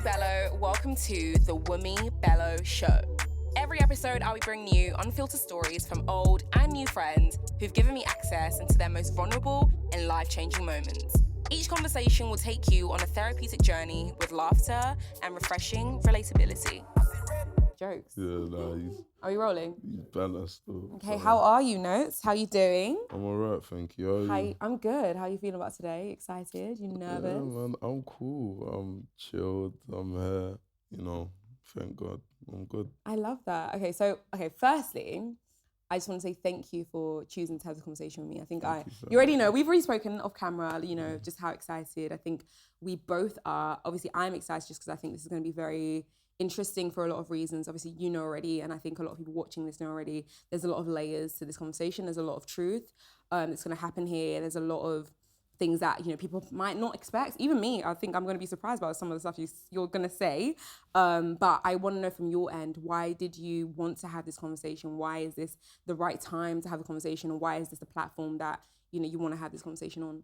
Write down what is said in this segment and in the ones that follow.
Wunmi Bello. Welcome to the Wunmi Bello Show. Every episode, I'll be bringing you unfiltered stories from old and new friends who've given me access into their most vulnerable and life-changing moments. Each conversation will take you on a therapeutic journey with laughter and refreshing relatability. Jokes. Yeah, nah, Are you rolling? he's banner still. Okay, how are you, Notes? How you doing? I'm alright, thank you. How are you? I'm good. How are you feeling about today? Excited? You nervous? Yeah, man, I'm cool. I'm chilled. I'm here. Thank God. I'm good. I love that. Okay, firstly, I just want to say thank you for choosing to have this conversation with me. I think you already know, we've already spoken off camera, just how excited. I think we both are. Obviously, I'm excited just because I think this is going to be very interesting for a lot of reasons. Obviously, you know already, and I think a lot of people watching this know already, there's a lot of layers to this conversation. There's a lot of truth that's going to happen here. There's a lot of things that people might not expect. Even me, I think I'm going to be surprised by some of the stuff you're going to say. But I want to know from your end, why did you want to have this conversation? Why is this the right time to have a conversation? And why is this the platform that you want to have this conversation on?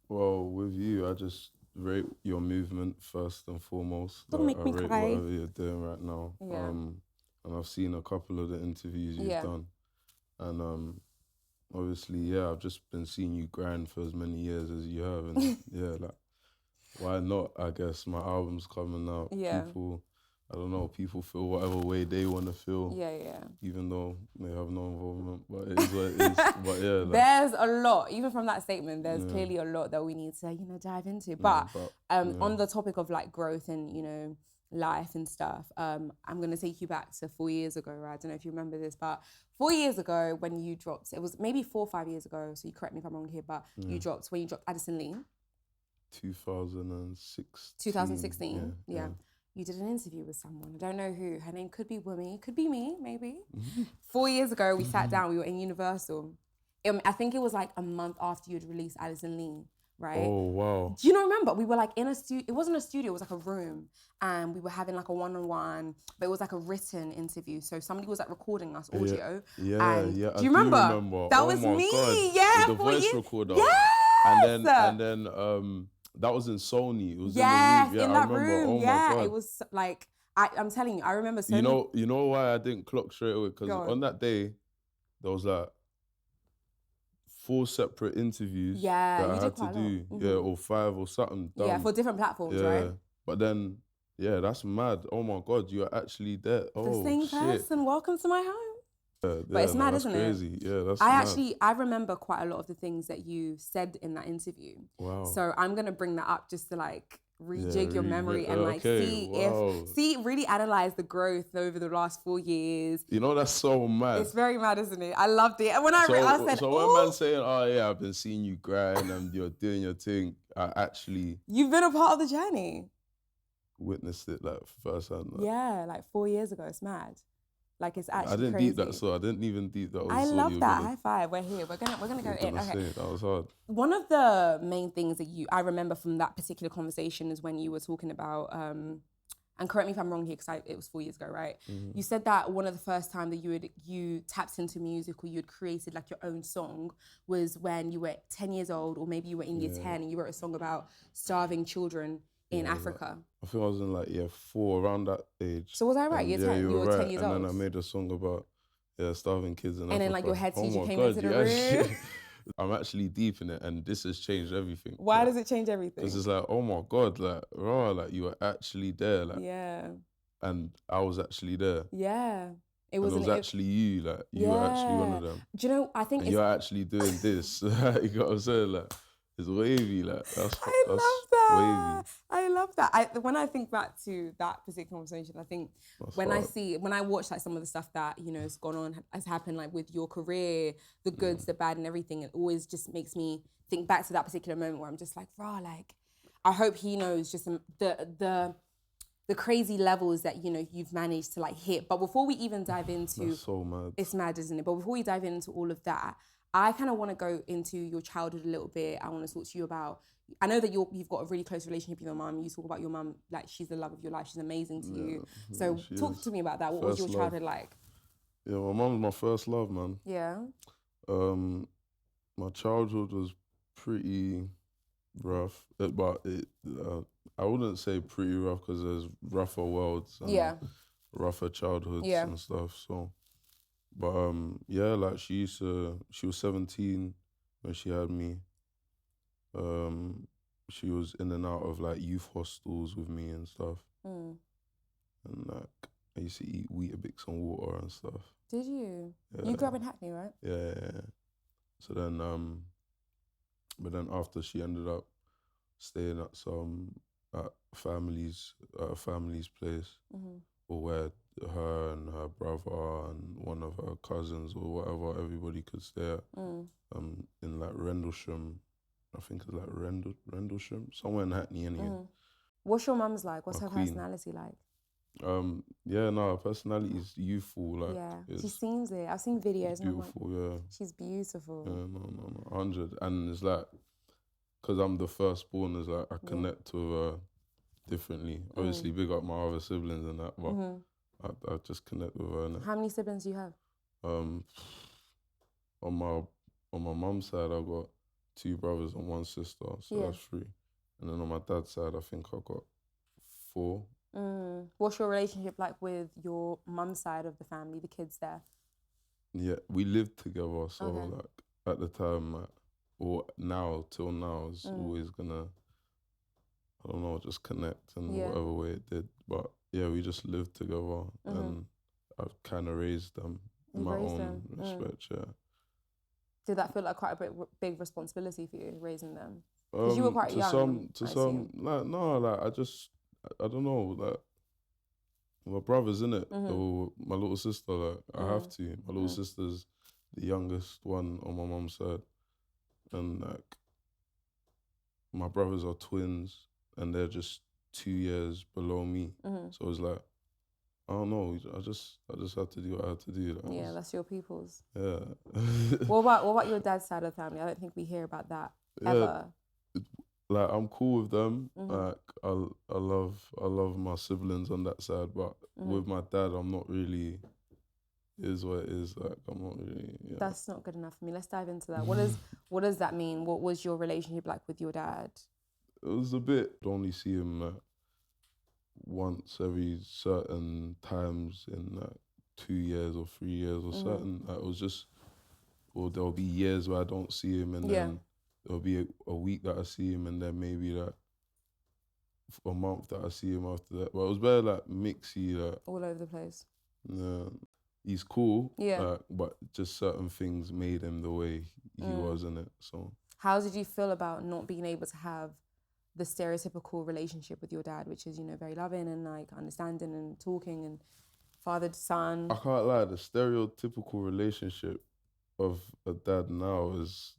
Well, with you, I just rate your movement first and foremost. Don't make me rate cry. whatever you're doing right now. Yeah. And I've seen a couple of the interviews you've done. And obviously, I've just been seeing you grind for as many years as you have. And why not? I guess my album's coming out. Yeah. People feel whatever way they want to feel. Yeah. Even though they have no involvement, but it is what it is. But there's a lot, even from that statement, there's clearly a lot that we need to, dive into. But on the topic of growth and, life and stuff, I'm going to take you back to 4 years ago, right? I don't know if you remember this, but 4 years ago when you dropped, it was maybe 4 or 5 years ago, so you correct me if I'm wrong here, but when you dropped Addison Lee. 2016. 2016, yeah. You did an interview with someone. I don't know who. Her name could be Wunmi, could be me, maybe. 4 years ago, we sat down, we were in Universal. I think it was a month after you'd released Addison Lee, right? Oh, wow. Do you not remember? We were in a studio. It wasn't a studio, it was a room. And we were having a one-on-one, but it was a written interview. So somebody was recording us audio. Yeah. Do you remember? That was me. God. Yeah. With the voice recorder. Yes. And then that was in Sony. It was in that room. Oh, yeah, my God. It was I'm telling you, I remember Sony. You know why I didn't clock straight away? Because on that day, there was 4 separate interviews that I had to do. Yeah, or 5 or something. Done. Yeah, for different platforms, right? But then, that's mad. Oh my God, you're actually there. Oh, the same person. Welcome to my home. But it's mad, isn't crazy. it? Yeah, that's mad. I remember quite a lot of the things that you said in that interview. Wow. So I'm gonna bring that up just to rejig your memory and really analyze the growth over the last 4 years. That's so mad. It's very mad, isn't it? I loved it. And when I said, when man's saying, "Oh yeah, I've been seeing you grind and you're doing your thing," I actually you've been a part of the journey. Witnessed it firsthand. Yeah, 4 years ago. It's mad. It's actually I didn't crazy. deep that, so I didn't even deep that. I love that. High five. We're here. We're gonna go in. Okay. That was hard. One of the main things that I remember from that particular conversation is when you were talking about, and correct me if I'm wrong here because it was 4 years ago, right? Mm-hmm. You said that one of the first time that you tapped into music or you had created your own song was when you were 10 years old, or maybe you were in year 10 and you wrote a song about starving children in Africa. I think I was in year 4, around that age. So was I right? Year 10, you were 10 years old. And then I made a song about starving kids in Africa. And then your head teacher came into the room. I'm actually deep in it, and this has changed everything. Why does it change everything? Because it's oh my God, you were actually there. And I was actually there. Yeah. It was actually you, you were actually one of them. Do you know, I think you're actually doing this. You know what I'm saying? It's wavy, that's I love that. Wavy. I love that. When I think back to that particular conversation, I think when I watch some of the stuff that has gone on, has happened with your career, the goods, the bad, and everything, it always just makes me think back to that particular moment where I'm just I hope he knows just the crazy levels that you've managed to hit. But before we even dive into, that's so mad. It's mad, isn't it? But before we dive into all of that, I kind of want to go into your childhood a little bit. I want to talk to you about, I know that you've got a really close relationship with your mum. You talk about your mum, she's the love of your life. She's amazing to you. So talk to me about that. What was your childhood like? Yeah, my mum's my first love, man. Yeah. My childhood was pretty rough, but I wouldn't say pretty rough because there's rougher worlds and rougher childhoods and stuff. So, but yeah, like she was 17 when she had me. She was in and out of like youth hostels with me and stuff. And like I used to eat Weetabix and water and stuff. Did you? Yeah. You grew up in Hackney, right? Yeah. So then, but then after she ended up staying at family's place, or where her and her brother and one of her cousins or whatever, everybody could stay at, in like Rendlesham. I think it's like Rendlesham, somewhere in Hackney anyway. What's your mum's like? What's her personality like? Her personality is youthful. Like, she seems it. I've seen videos. Beautiful, and I'm like, she's beautiful. Yeah, no, 100. And it's like, because I'm the firstborn, it's like I connect to her differently. Obviously, big up my other siblings and that, but I just connect with her. How many siblings do you have? On my mum's side, I've got 2 brothers and 1 sister, so that's 3. And then on my dad's side, I think I've got 4. What's your relationship like with your mum's side of the family, the kids there? Yeah, we lived together, so like at the time, or now, till now, it's always gonna, I don't know, just connect in whatever way it did. But yeah, we just lived together and I've kind of raised them in my own respect, Did that feel like quite a big responsibility for you, raising them? Because you were quite young. I don't know, like, my brother's in it, or my little sister, like, I have to. My little sister's the youngest one on my mum's side. And, like, my brothers are twins, and they're just 2 years below me. So it's like, I don't know, I just had to do what I had to do. Like, that's your people's. Yeah. What about your dad's side of the family? I don't think we hear about that ever. Like, I'm cool with them. Like, I love my siblings on that side, but with my dad, I'm not really. It is what it is. Like, I'm not really. Yeah. That's not good enough for me. Let's dive into that. What does that mean? What was your relationship like with your dad? It was a bit. Only see him like once every certain times in like 2 years or 3 years or certain. Like, it was just. Or there'll be years where I don't see him, and then there'll be a week that I see him, and then maybe like a month that I see him after that. But it was very like mixy, like all over the place. Yeah, he's cool. But just certain things made him the way he was in it. So how did you feel about not being able to have the stereotypical relationship with your dad, which is, you know, very loving and like understanding and talking and father to son? I can't lie, the stereotypical relationship of a dad now is,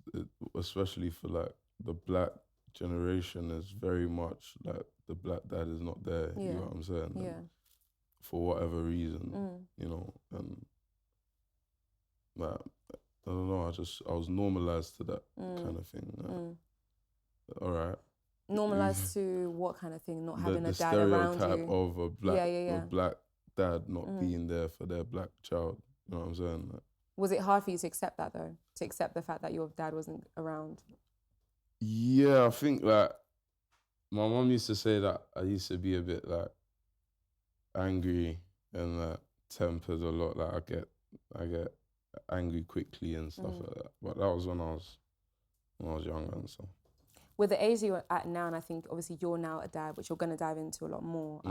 especially for like the black generation, is very much like the black dad is not there. You know what I'm saying? And for whatever reason, you know, and like, I don't know, I was normalized to that kind of thing. Like, all right. Normalized to what kind of thing? Not having a dad around you? The stereotype of a black dad not being there for their black child. You know what I'm saying? Like, was it hard for you to accept that though? To accept the fact that your dad wasn't around? Yeah, I think like my mom used to say that I used to be a bit like angry and like tempered a lot. Like I get angry quickly and stuff like that. But that was when I was younger and stuff. With the age you're at now, and I think obviously you're now a dad, which you're going to dive into a lot more.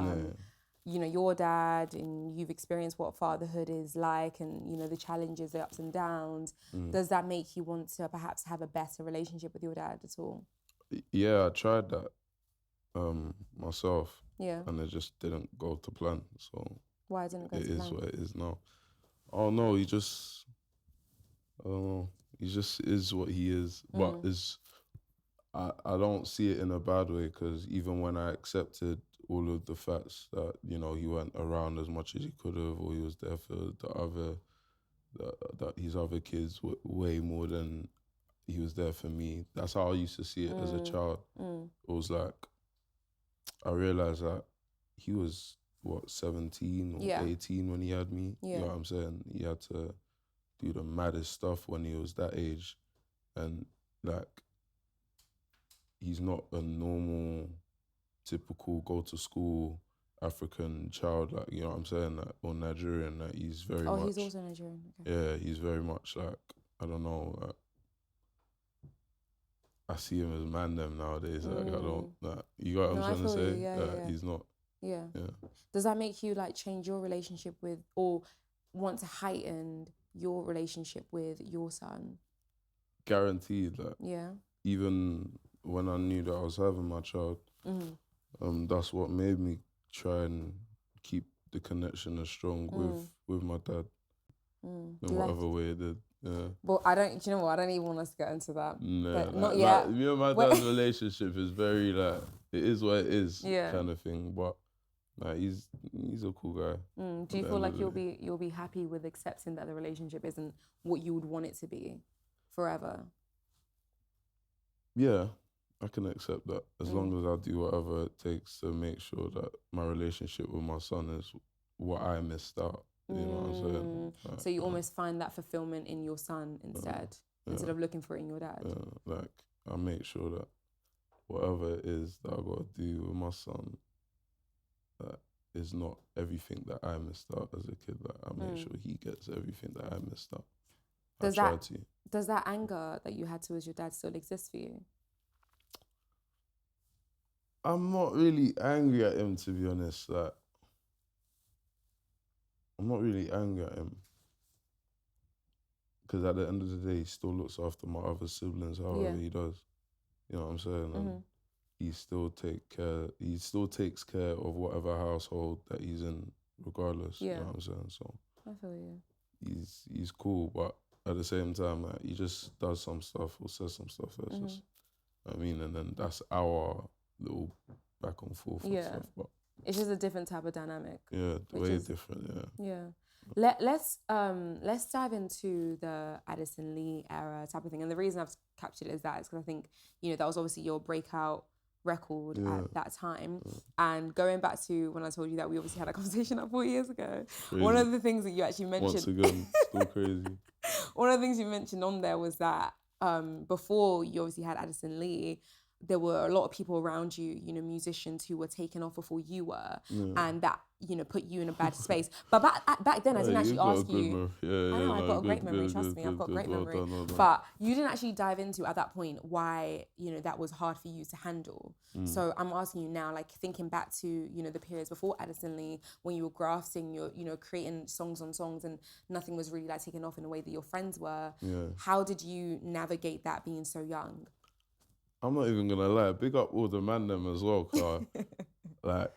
You know, your dad, and you've experienced what fatherhood is like, and, you know, the challenges, the ups and downs. Does that make you want to perhaps have a better relationship with your dad at all? Yeah, I tried that myself. Yeah. And it just didn't go to plan. So why didn't it go to plan? It is what it is now. Oh no, I don't know. He just is what he is. But I don't see it in a bad way, because even when I accepted all of the facts that, you know, he weren't around as much as he could have, or he was there for his other kids way more than he was there for me. That's how I used to see it as a child. It was like, I realized that he was, 17 or 18 when he had me? You know what I'm saying? He had to do the maddest stuff when he was that age. And like, he's not a normal typical go to school African child, like, you know what I'm saying, like, or Nigerian, like, he's very much... Oh, he's also Nigerian, okay. Yeah, he's very much like, I don't know, like, I see him as man them nowadays, like, I don't, like, you got what I'm trying to say? Yeah. He's not... Yeah. Does that make you, like, change your relationship with, or want to heighten your relationship with your son? Guaranteed, like, yeah. Even when I knew that I was having my child, that's what made me try and keep the connection as strong with my dad in whatever way it did. Yeah. But I don't, do you know what? I don't even want us to get into that. No, like, not yet. Like, me and my dad's relationship is very, like, it is what it is, kind of thing. But like, he's a cool guy. Do you feel like you'll be happy with accepting that the relationship isn't what you would want it to be forever? Yeah, I can accept that as long as I do whatever it takes to make sure that my relationship with my son is what I missed out. You know what I'm saying? Like, so you almost find that fulfillment in your son instead of looking for it in your dad. Like, I make sure that whatever it is that I got to do with my son, that is not everything that I missed out as a kid. Like, I make sure he gets everything that I missed out. Does that anger that you had towards your dad still exist for you? I'm not really angry at him, to be honest. Like, I'm not really angry at him. Because at the end of the day, he still looks after my other siblings however he does. You know what I'm saying? And he still takes care of whatever household that he's in, regardless. You know what I'm saying? So I feel you. He's cool, but at the same time, like, he just does some stuff or says some stuff that's just, I mean, and then that's our little back and forth and stuff. But it's just a different type of dynamic. Yeah, way different, Yeah. Let's dive into the Addison Lee era type of thing. And the reason I've captured it is because I think, you know, that was obviously your breakout record at that time. And going back to when I told you that we obviously had a conversation like 4 years ago, one of the things that you actually mentioned... Once again, still crazy. One of the things you mentioned on there was that before you obviously had Addison Lee, there were a lot of people around you, you know, musicians who were taken off before you were, and that, you know, put you in a bad space. But back then, I didn't actually ask you. I know, I've got a great memory, trust me, I've got great memory. Well done. But you didn't actually dive into, at that point, why, you know, that was hard for you to handle. So I'm asking you now, like, thinking back to, you know, the periods before Addison Lee, when you were grafting, you're, you know, creating songs on songs and nothing was really, like, taken off in the way that your friends were. How did you navigate that being so young? I'm not even gonna lie, big up all the man them as well, cause like,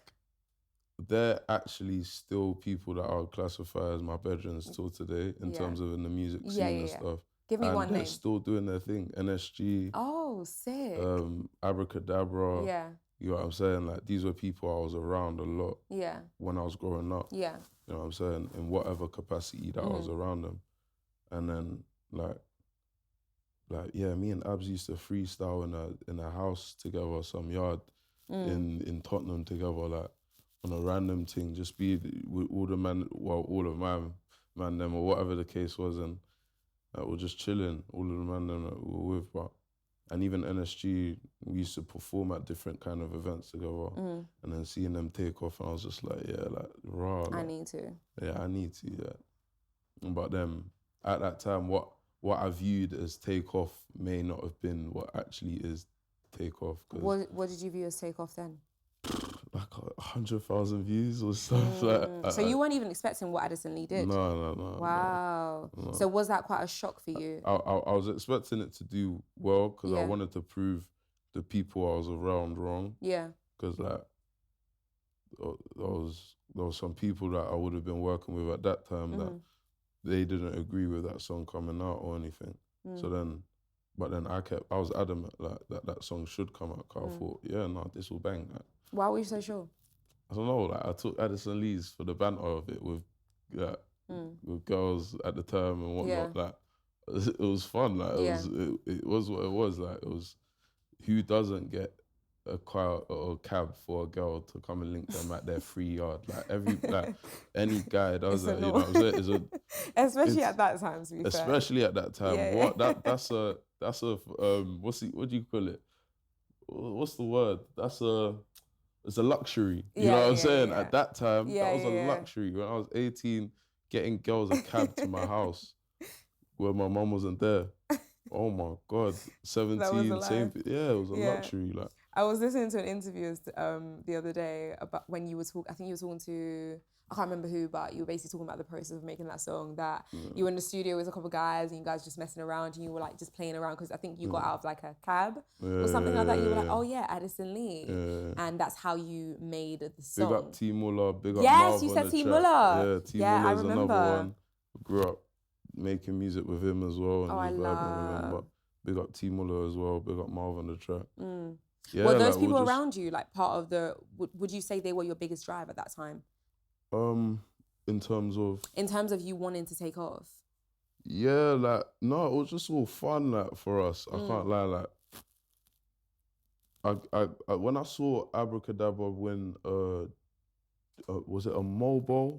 they're actually still people that I would classify as my bedrooms till today in terms of in the music scene and stuff. Give me one name. They're still doing their thing. NSG. Oh, sick. Abracadabra. Yeah. You know what I'm saying? Like, these were people I was around a lot. Yeah. When I was growing up. Yeah. You know what I'm saying? In whatever capacity that I was around them. And then, like, yeah, me and Abs used to freestyle in a house together, some yard in Tottenham together, like, on a random thing, just be with all the all of my man them or whatever the case was, and we're just chilling, all of the man them that we were with. And even NSG, we used to perform at different kind of events together, and then seeing them take off, and I was just like, yeah, like, raw. Like, I need to. Yeah, I need to, yeah. But then, at that time, what I viewed as takeoff may not have been what actually is takeoff. What did you view as takeoff then? Like 100,000 views or stuff. So you weren't even expecting what Addison Lee did? No. Wow. No. So was that quite a shock for you? I was expecting it to do well because I wanted to prove the people I was around wrong. Yeah. Because like, there was some people that I would have been working with at that time that they didn't agree with that song coming out or anything. So then, but then I was adamant like that song should come out. Cause I thought, this will bang. Like, why were you so sure? I don't know. Like, I took Addison Lee's for the banter of it with girls at the time and whatnot. Like, it was fun. Like, it was what it was. Like, it was, who doesn't get a car or a cab for a girl to come and link them at their free yard? Like, any guy does that. You know what I'm saying? Especially at that time, to be fair. Especially at that time. That's a what do you call it? What's the word? That's a it's a luxury. You know what I'm saying? At that time, that was a yeah. luxury. When I was 18, getting girls a cab to my house where my mum wasn't there. Oh my God, 17, same. Yeah, it was a luxury. Like, I was listening to an interview the other day about when you were talking. I think you were talking to, I can't remember who, but you were basically talking about the process of making that song. That you were in the studio with a couple of guys and you guys just messing around and you were like just playing around because I think you got out of like a cab or something like that. You were like, oh yeah, Addison Lee, and that's how you made the song. Big up T Muller, big up Yes, Marv you on said the T track. Muller. Yeah, T Muller's another one. Grew up making music with him as well and just vibing with him. But big up T Muller as well. Big up Marv on the track. Yeah, were those people around you like part of the? Would you say they were your biggest drive at that time? In terms of you wanting to take off. Yeah, like no, it was just all fun like for us. I can't lie, like I when I saw Abracadabra win was it a Mobo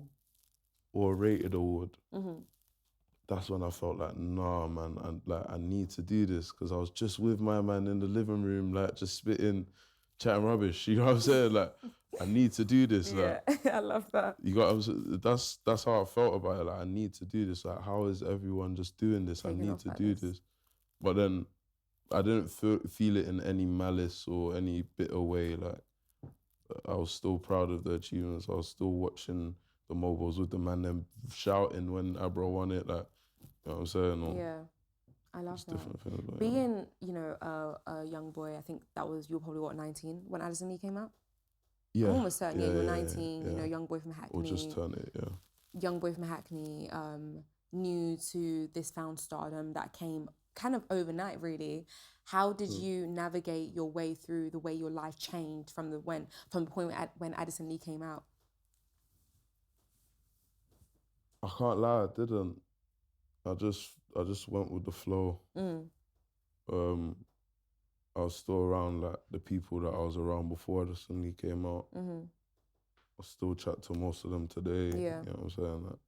or a Rated Award? That's when I felt like, nah, man, I need to do this because I was just with my man in the living room, like just spitting, chatting rubbish. You know what I'm saying? Like, I need to do this. Yeah, like, I love that. You got. That's how I felt about it. Like, I need to do this. Like, how is everyone just doing this? I need to do this. But then, I didn't feel it in any malice or any bitter way. Like, I was still proud of the achievements. I was still watching the mobiles with the man them shouting when Abra won it. Like, you know what I'm saying? Or, yeah, I love that. Like being, you know, a young boy, I think you were probably, what, 19 when Addison Lee came out? Yeah. I'm almost certain, you were 19, you know, young boy from Hackney. Or just turn it, yeah. Young boy from Hackney, new to this found stardom that came kind of overnight, really. How did you navigate your way through the way your life changed from the point when Addison Lee came out? I can't lie, I didn't. I just went with the flow. I was still around like the people that I was around before Addison Lee came out. I still chat to most of them today. Yeah. You know what I'm saying? Like,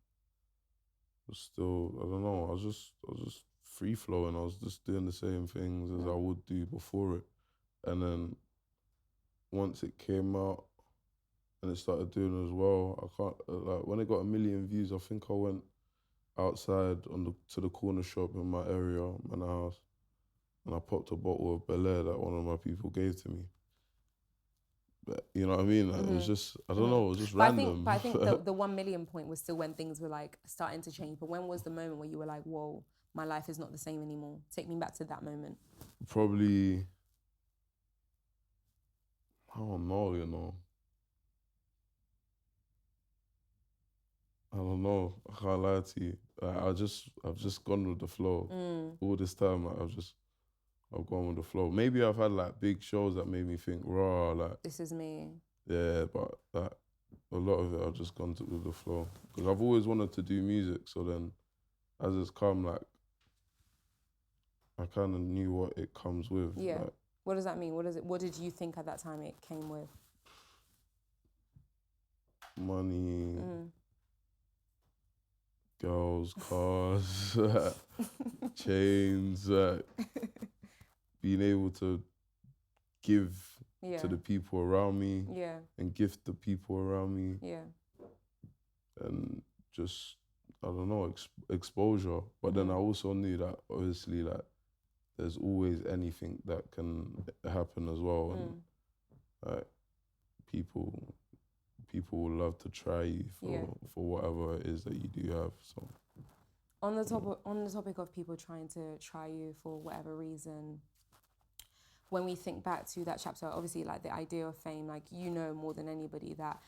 still, I don't know. I was just free flowing. I was just doing the same things as I would do before it. And then once it came out and it started doing as well, I can't like when it got 1 million views. I think I went outside to the corner shop in my area, my house, and I popped a bottle of Bel Air that one of my people gave to me. But, you know what I mean? Like, it was just, I don't know, it was just random. But I think the 1 million point was still when things were like starting to change. But when was the moment where you were like, whoa, my life is not the same anymore? Take me back to that moment. Probably, I don't know, you know. I don't know. I can't lie to you. Like, I've just gone with the flow. All this time, like, I've gone with the flow. Maybe I've had like big shows that made me think, raw, like this is me. Yeah, but like a lot of it I've just gone with the flow. Because I've always wanted to do music, so then as it's come, like I kind of knew what it comes with. Yeah. Like, what does that mean? What did you think at that time it came with? Money, girls, cars, chains, being able to give to the people around me and gift the people around me. Yeah. And just, I don't know, exposure. But then I also knew that obviously like there's always anything that can happen as well. And like people will love to try you for whatever it is that you do have. So on the topic of people trying to try you for whatever reason, when we think back to that chapter, obviously like the idea of fame, like you know more than anybody that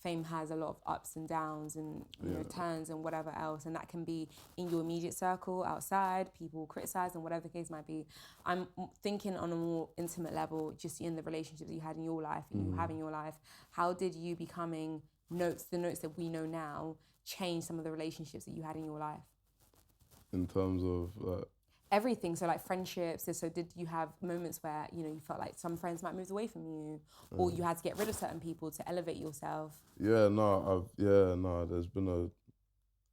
fame has a lot of ups and downs and you know turns and whatever else, and that can be in your immediate circle, outside, people criticize and whatever the case might be. I'm thinking on a more intimate level, just in the relationships you had in your life and you have in your life. How did you becoming the notes that we know now, change some of the relationships that you had in your life? In terms of everything, so like friendships. So did you have moments where you know you felt like some friends might move away from you, or you had to get rid of certain people to elevate yourself? There's been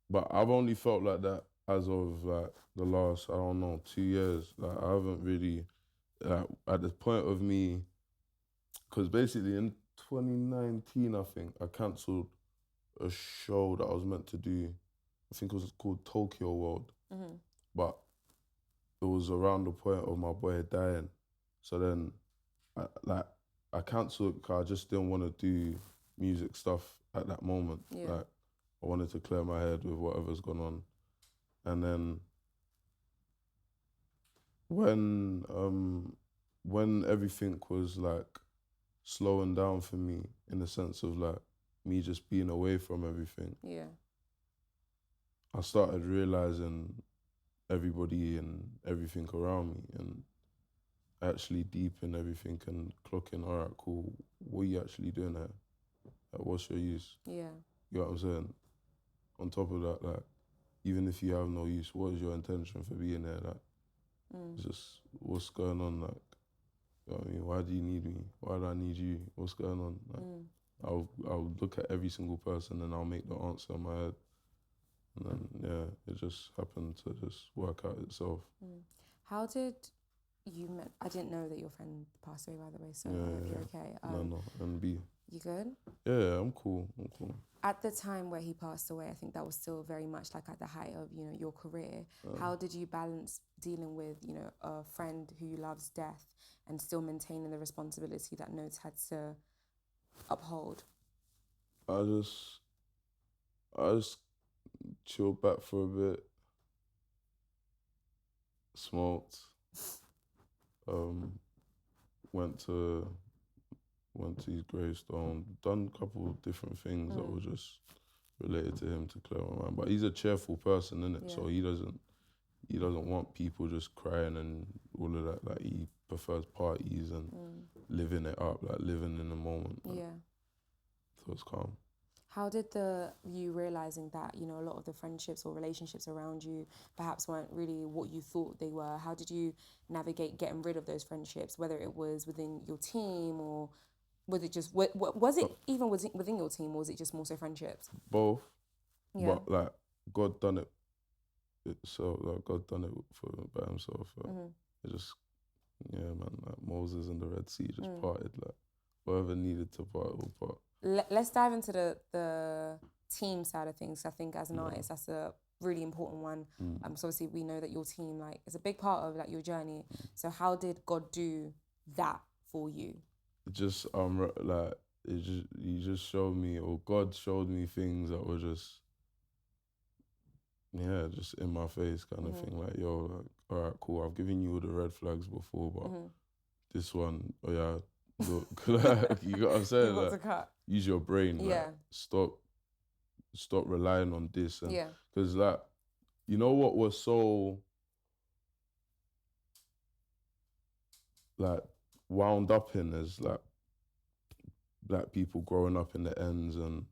but I've only felt like that as of like the last, I don't know, 2 years. Like I haven't really, like at the point of me, because basically in 2019, I think, I cancelled a show that I was meant to do. I think it was called Tokyo World. But it was around the point of my boy dying. So then, I cancelled it because I just didn't want to do music stuff at that moment. Yeah. Like, I wanted to clear my head with whatever's gone on. And then when everything was like slowing down for me, in the sense of like me just being away from everything, I started realizing everybody and everything around me, and actually deepen everything and clocking, all right, cool, what are you actually doing here? Like, what's your use? Yeah. You know what I'm saying? On top of that, like, even if you have no use, what is your intention for being there? Like, just what's going on? Like, you know what I mean? Why do you need me? Why do I need you? What's going on? Like, I'll look at every single person and I'll make the answer in my head. And then, yeah, it just happened to just work out itself. How did you met? I didn't know that your friend passed away, by the way, so I hope you're okay. No, NB. You good? Yeah, I'm cool. At the time where he passed away, I think that was still very much like at the height of, you know, your career. How did you balance dealing with, you know, a friend who loves death and still maintaining the responsibility that Not3s had to uphold? I just chilled back for a bit, smoked, went to his gravestone, done a couple of different things that were just related to him to clear my mind. But he's a cheerful person, innit? Yeah. So he doesn't want people just crying and all of that. Like, he prefers parties and living it up, like living in the moment. Like. Yeah. So it's calm. How did you realising that, you know, a lot of the friendships or relationships around you perhaps weren't really what you thought they were? How did you navigate getting rid of those friendships, whether it was within your team or was it just, was it even within your team, or was it just more so friendships? Both. Yeah. But like, God done it. So like, God done it by himself. Like, it just, yeah, man, like Moses and the Red Sea just parted. Like, whoever needed to part will part. Let's dive into the team side of things. I think as an artist, that's a really important one. So obviously we know that your team like is a big part of like your journey. So how did God do that for you? Just he just showed me, or God showed me things that were just in my face kind of thing. Like, yo, like, all right, cool, I've given you all the red flags before, but this one, oh yeah, look, like, you got what I'm saying? You got like, to cut. Use your brain. Like, stop relying on this. And because like, you know what was so like wound up in is like black people growing up in the ends, and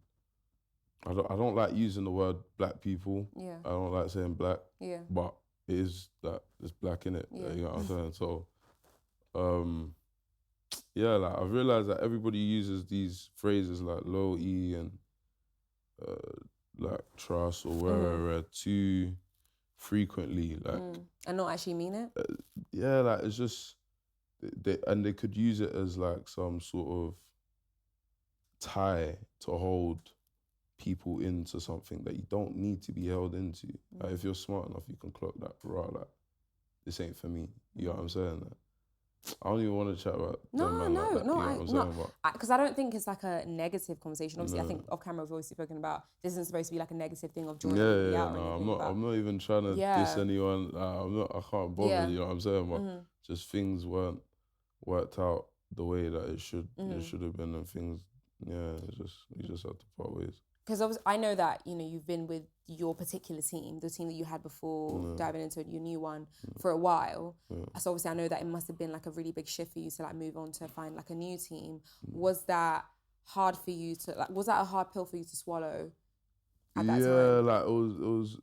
I don't like using the word black people. Yeah. I don't like saying black. Yeah. But it is that there's black in it. Yeah. You know what I'm saying? So yeah, like I've realized that everybody uses these phrases like low E and like trust or whatever too frequently, like and not actually mean it. Yeah, like it's just they could use it as like some sort of tie to hold people into something that you don't need to be held into. Like, if you're smart enough, you can clock that. Right, like, this ain't for me. You know what I'm saying? Like, I don't even want to chat about because I don't think it's like a negative conversation. Obviously, I think off camera we've always spoken about this isn't supposed to be like a negative thing of joining out. I'm not even trying to diss anyone. I can't bother. You know what I'm saying? But just things weren't worked out the way that it should have been, and things. Yeah, we just had to part ways. Because I know that, you know, you've been with your particular team, the team that you had before diving into your new one for a while. So obviously I know that it must have been like a really big shift for you to like move on to find like a new team. Was that hard for you to, like, was that a hard pill for you to swallow at that time? Yeah, like it was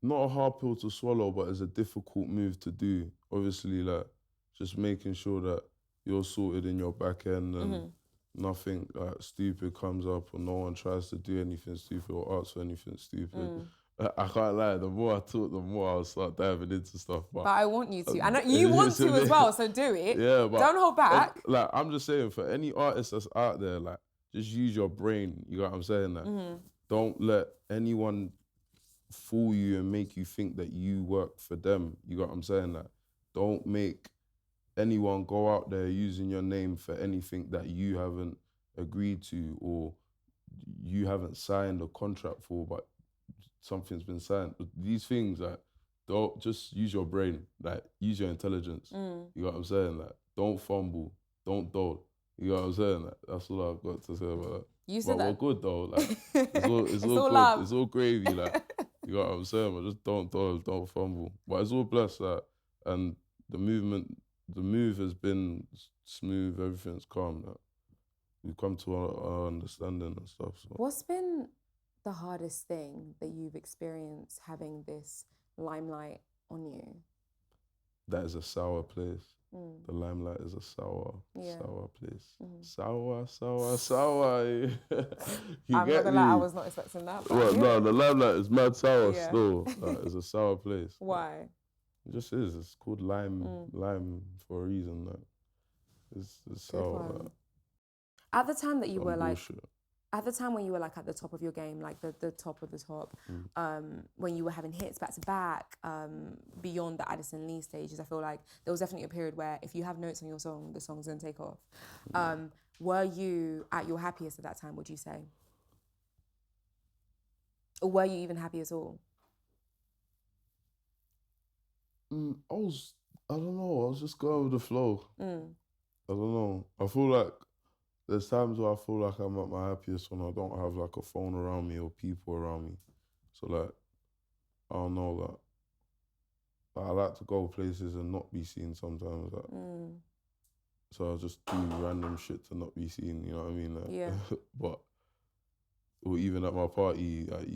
not a hard pill to swallow, but it's a difficult move to do. Obviously, like, just making sure that you're sorted in your back end and nothing like stupid comes up, or no one tries to do anything stupid or ask for anything stupid. I can't lie. The more I talk, the more I'll start diving into stuff. But I want you to. I know you want to as well, so do it. Yeah, but don't hold back. Like, I'm just saying, for any artist that's out there, like, just use your brain. You know what I'm saying? Like, don't let anyone fool you and make you think that you work for them. You got what I'm saying? Like, don't make anyone go out there using your name for anything that you haven't agreed to or you haven't signed a contract for, but something's been signed. These things, like, don't just use your brain, like, use your intelligence. You know what I'm saying? Like, don't fumble, don't dawdle. You know what I'm saying? Like, that's all I've got to say about that. You said that. We're good though. Like, it's all good. Love. It's all gravy. Like, you know what I'm saying? But just don't dawdle, don't fumble. But it's all blessed. Like, and the move has been smooth. Everything's calm. Like, we've come to our understanding and stuff. So. What's been the hardest thing that you've experienced having this limelight on you? That is a sour place. The limelight is a sour place. Sour. You I'm get not gonna me? lie, I was not expecting that. Well, no, the limelight is mad sour still. It's a sour place. Why? It just is. It's called lime for a reason. Like, it's sour. At the time that you were bullshit. Like, at the time when you were like at the top of your game, like the top of the top, when you were having hits back to back, beyond the Addison Lee stages, I feel like there was definitely a period where if you have notes on your song, the song's gonna take off. Were you at your happiest at that time, would you say? Or were you even happy at all? I don't know, I was just going with the flow. I don't know. I feel like there's times where I feel like I'm at my happiest when I don't have like a phone around me or people around me. So like, I don't know, like I like to go places and not be seen sometimes. Like, so I just do random shit to not be seen, you know what I mean? Like, but or even at my party, like,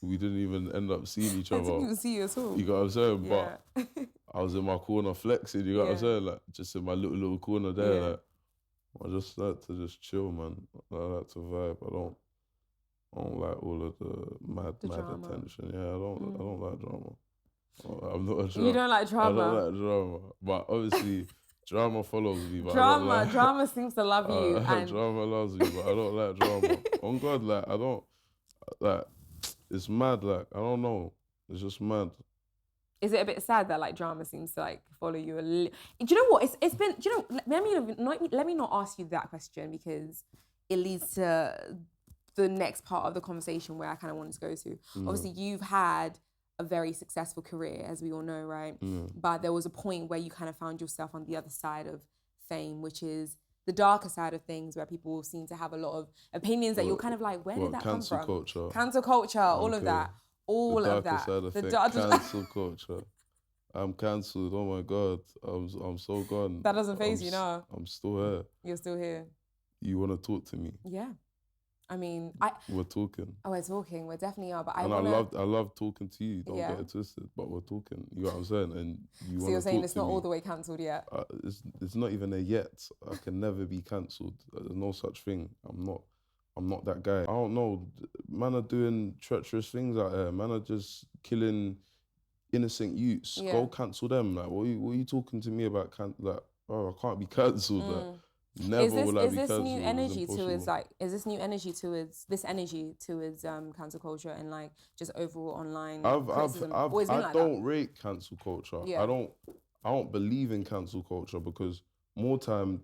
we didn't even end up seeing each other. I didn't even see you at all. You got what I'm saying? Yeah. But I was in my corner flexing, you got what I'm saying? Like, just in my little corner there, like, I just like to just chill, man. I like to vibe. I don't like all of the mad attention. Yeah, I don't like drama. I'm not a drama. You don't like drama? I don't like drama. But obviously, drama follows me. But drama seems to love you. And drama loves me, but I don't like drama. On God, like, I don't, like, it's mad, like, I don't know. It's just mad. Is it a bit sad that like drama seems to like follow you a little? Do you know what? It's been. Do you know? Let me not ask you that question because it leads to the next part of the conversation where I kind of wanted to go to. Obviously, you've had a very successful career, as we all know, right? But there was a point where you kind of found yourself on the other side of fame, which is the darker side of things, where people seem to have a lot of opinions that you're kind of like, where did that come from? Cancel culture, all of that. All of that. Cancel culture. I'm cancelled. Oh my God. I'm so gone. That doesn't faze you, no? I'm still here. You're still here. You want to talk to me? Yeah. I mean, we're talking. Oh, we're talking. We definitely are. But I love talking to you. Don't get it twisted. But we're talking. You know what I'm saying? And you. So you're saying it's not all the way cancelled yet? It's not even a yet. I can never be cancelled. There's no such thing. I'm not that guy. I don't know. Man are doing treacherous things out there. Man are just killing innocent youths. Yeah. Go cancel them. Like, what are you talking to me about? Like, oh, I can't be cancelled. Like, never will I be cancelled. Is this new energy towards cancel culture and like just overall online criticism? I don't rate cancel culture. Yeah. I don't believe in cancel culture because more time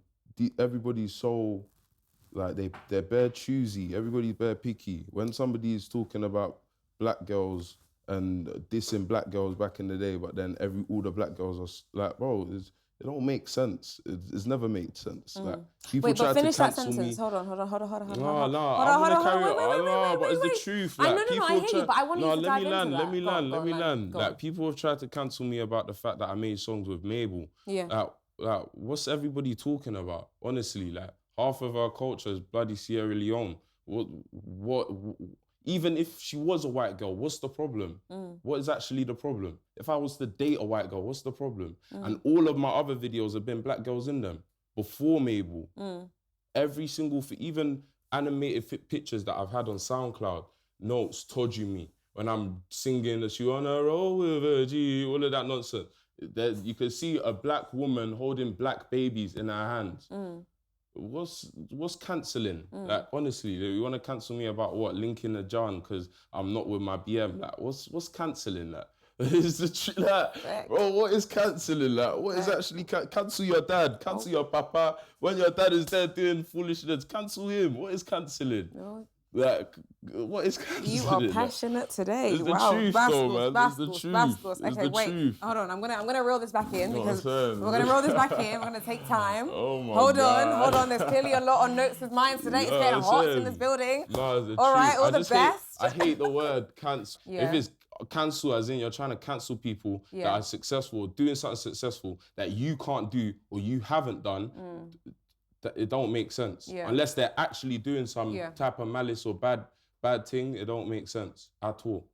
everybody's so. Like, they're bare choosy. Everybody's bare picky. When somebody's talking about black girls and dissing black girls back in the day, but then all the black girls are like, bro, it don't make sense. It's never made sense. Like, people try to cancel me. Hold on. No, I'm gonna carry on. No, but it's the truth. Like, I hear you, but I want you to dive into that. Let me land. Like, people have tried to cancel me about the fact that I made songs with Mabel. Yeah. Like, what's everybody talking about? Honestly, like, half of our culture is bloody Sierra Leone. What? Even if she was a white girl, what's the problem? What is actually the problem? If I was to date a white girl, what's the problem? And all of my other videos have been black girls in them before Mabel. Every single, even animated pictures that I've had on SoundCloud, notes, Tojumi, when I'm singing that she on a roll with a G, all of that nonsense. You could see a black woman holding black babies in her hands. What's cancelling? Like, honestly, you want to cancel me about what? Linking a John because I'm not with my BM. Like, what's cancelling that? Is the like, bro, what is cancelling? Like, what is actually cancel your dad? Cancel your papa. When your dad is there doing foolishness, cancel him. What is cancelling? No. Like, what is cancelling? You are passionate today. It's the truth, though, man. It's the truth. Okay, wait. Hold on. I'm gonna reel this back in because we're gonna reel this back in. We're gonna take time. Oh my God. Hold God. on. There's clearly a lot on Notes' minds today. It's getting hot in this building. No, it's the all truth. Right, all the best. I hate the word cancel. If it's cancel as in you're trying to cancel people that are successful, doing something successful that you can't do or you haven't done, that it don't make sense. Unless they're actually doing some type of malice or bad thing, it don't make sense at all.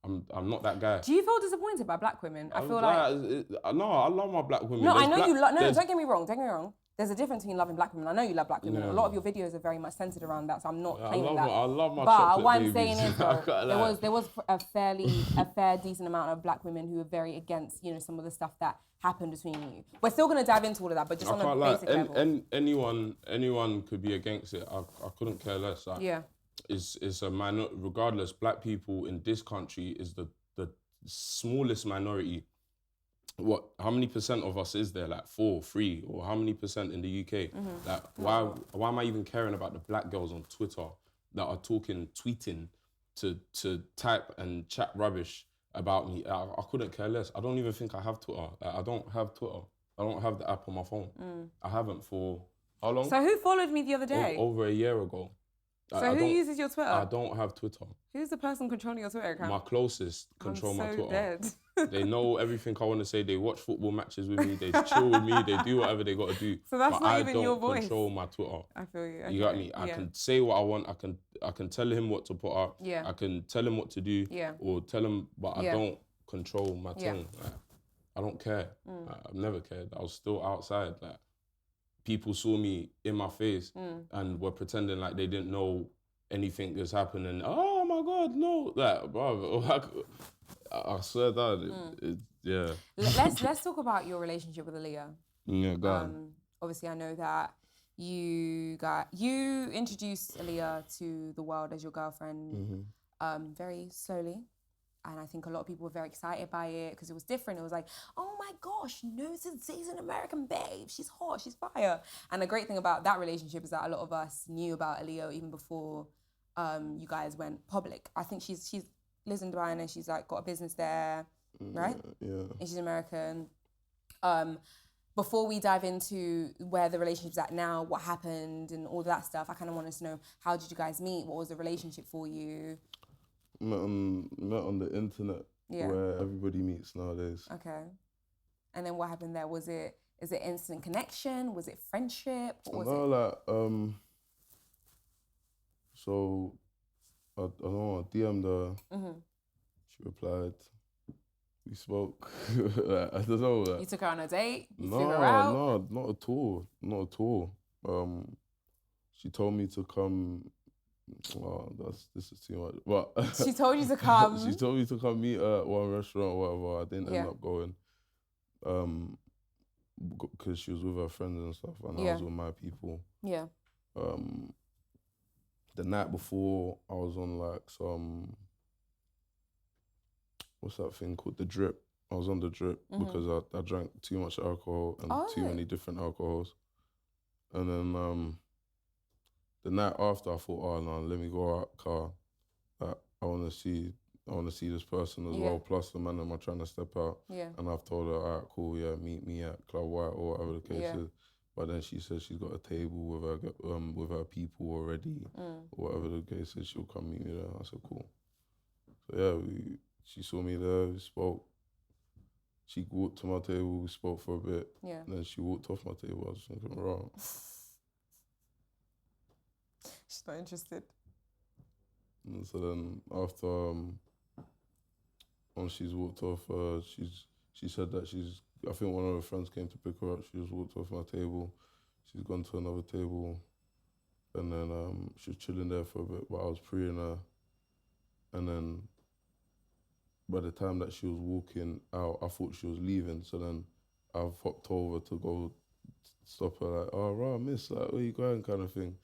I'm not that guy. Do you feel disappointed by black women? I feel like... No, I love my black women. No, I know you love... No, don't get me wrong. There's a difference between loving black women. I know you love black women. A lot of your videos are very much centered around that, so I'm not claiming that. I love my But what I'm babies. saying is, though, there was a fair decent amount of black women who were very against, some of the stuff that happened between you. We're still going to dive into all of that, but just on a basic level. Anyone could be against it. I couldn't care less. It's a minor. Regardless, black people in this country is the smallest minority. How many percent of us is there? Like 4, 3, or how many percent in the UK? Like, why am I even caring about the black girls on Twitter that are tweeting to type and chat rubbish about me? I couldn't care less. I don't even think I have Twitter. Like, I don't have Twitter. I don't have the app on my phone. I haven't for how long? So who followed me the other day? Over a year ago. So who uses your Twitter? I don't have Twitter. Who's the person controlling your Twitter account? My closest control my Twitter. Dead. They know everything I want to say. They watch football matches with me. They chill with me. They do whatever they got to do. So that's not even your voice. I don't control my Twitter. I feel you. You got me? I can say what I want. I can tell him what to put up. I can tell him what to do. Or tell him, but I don't control my tongue. Like, I don't care. Like, I've never cared. I was still outside. Like, people saw me in my face and were pretending like they didn't know anything that's happening. Oh my God, no! Like, bro, I swear that Let's talk about your relationship with Aaliyah. Yeah, go on. Obviously, I know that you introduced Aaliyah to the world as your girlfriend very slowly. And I think a lot of people were very excited by it because it was different. It was like, oh my gosh, she's an American babe. She's hot, she's fire. And the great thing about that relationship is that a lot of us knew about Aaliyah even before you guys went public. I think she's lives in Dubai and she's like got a business there, right? Yeah. And she's American. Before we dive into where the relationship's at now, what happened and all that stuff, I kind of want us to know, how did you guys meet? What was the relationship for you? Met on the internet where everybody meets nowadays. Okay. And then what happened there? Is it instant connection? Was it friendship? What was it? So I don't know, I DM'd her. She replied. We spoke. I don't know. You took her on a date? No, not at all. Not at all. She told me to come. Oh, this is too much. But she told you to come. She told me to come meet her at one restaurant or whatever. I didn't end up going. Because she was with her friends and stuff, and I was with my people. Yeah. The night before, I was on like some. What's that thing called? The drip. I was on the drip because I drank too much alcohol and too many different alcohols. And then the night after, I thought, oh no, let me go out car. I want to see this person as well. Plus the man I'm trying to step out. Yeah. And I've told her, all right, cool, meet me at Club White or whatever the case is. But then she said she's got a table with her people already, or whatever the case is. She'll come meet me there. I said, cool. So she saw me there. We spoke. She walked to my table. We spoke for a bit. Yeah. And then she walked off my table. I was thinking, wrong. She's not interested. And so then after, once she's walked off, she said that I think one of her friends came to pick her up. She just walked off my table. She's gone to another table. And then she was chilling there for a bit, but I was preying her. And then by the time that she was walking out, I thought she was leaving. So then I hopped over to go stop her, like, oh, right, miss, like, where you going, kind of thing.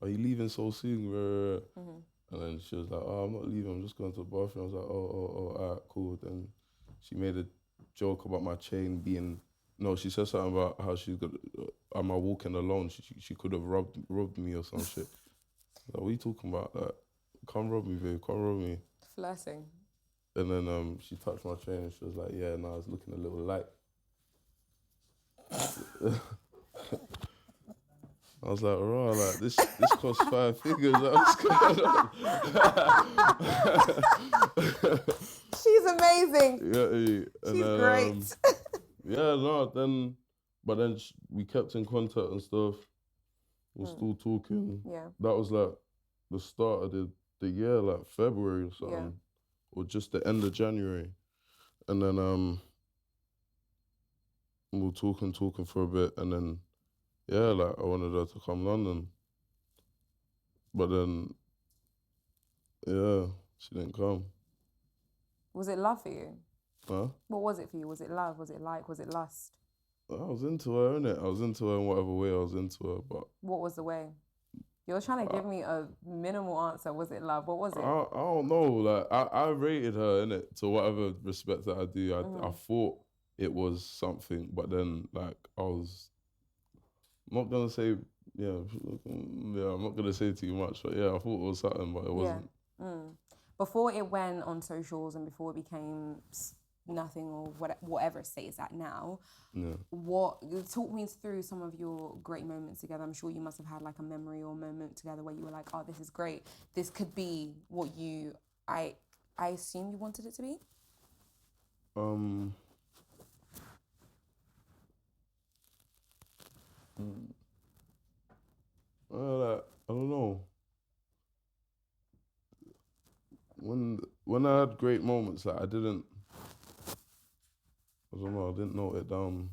Are you leaving so soon? Mm-hmm. And then she was like, oh, I'm not leaving, I'm just going to the bathroom. I was like, oh, all right, cool. Then she made a joke about my chain being, no, she said something about how she's got, am I walking alone? She could have robbed me or some shit. Like, what are you talking about? Like, come rob me, babe, come rob me. Flirting. And then she touched my chain and she was like, yeah, no, it's looking a little light. I was like, raw, like, this cost 5 figures. What's going on? She's amazing. Yeah, she's great. But then we kept in contact and stuff. We're still talking. Yeah. That was like the start of the year, like February or something. Yeah. Or just the end of January. And then we were talking for a bit, and then like I wanted her to come London. But then she didn't come. Was it love for you? Huh? What was it for you? Was it love? Was it like? Was it lust? I was into her, innit? I was into her in whatever way I was into her, but... What was the way? You're trying to give me a minimal answer. Was it love? What was it? I don't know. Like, I rated her, innit? To whatever respect that I do. I thought it was something, but then, like, I was... I'm not going to say... I'm not going to say too much, but I thought it was something, but it wasn't. Before it went on socials and before it became nothing or whatever state it's at now, talk me through some of your great moments together. I'm sure you must have had like a memory or moment together where you were like, oh, this is great. This could be what I assume you wanted it to be? I don't know. When I had great moments, like I didn't note it down.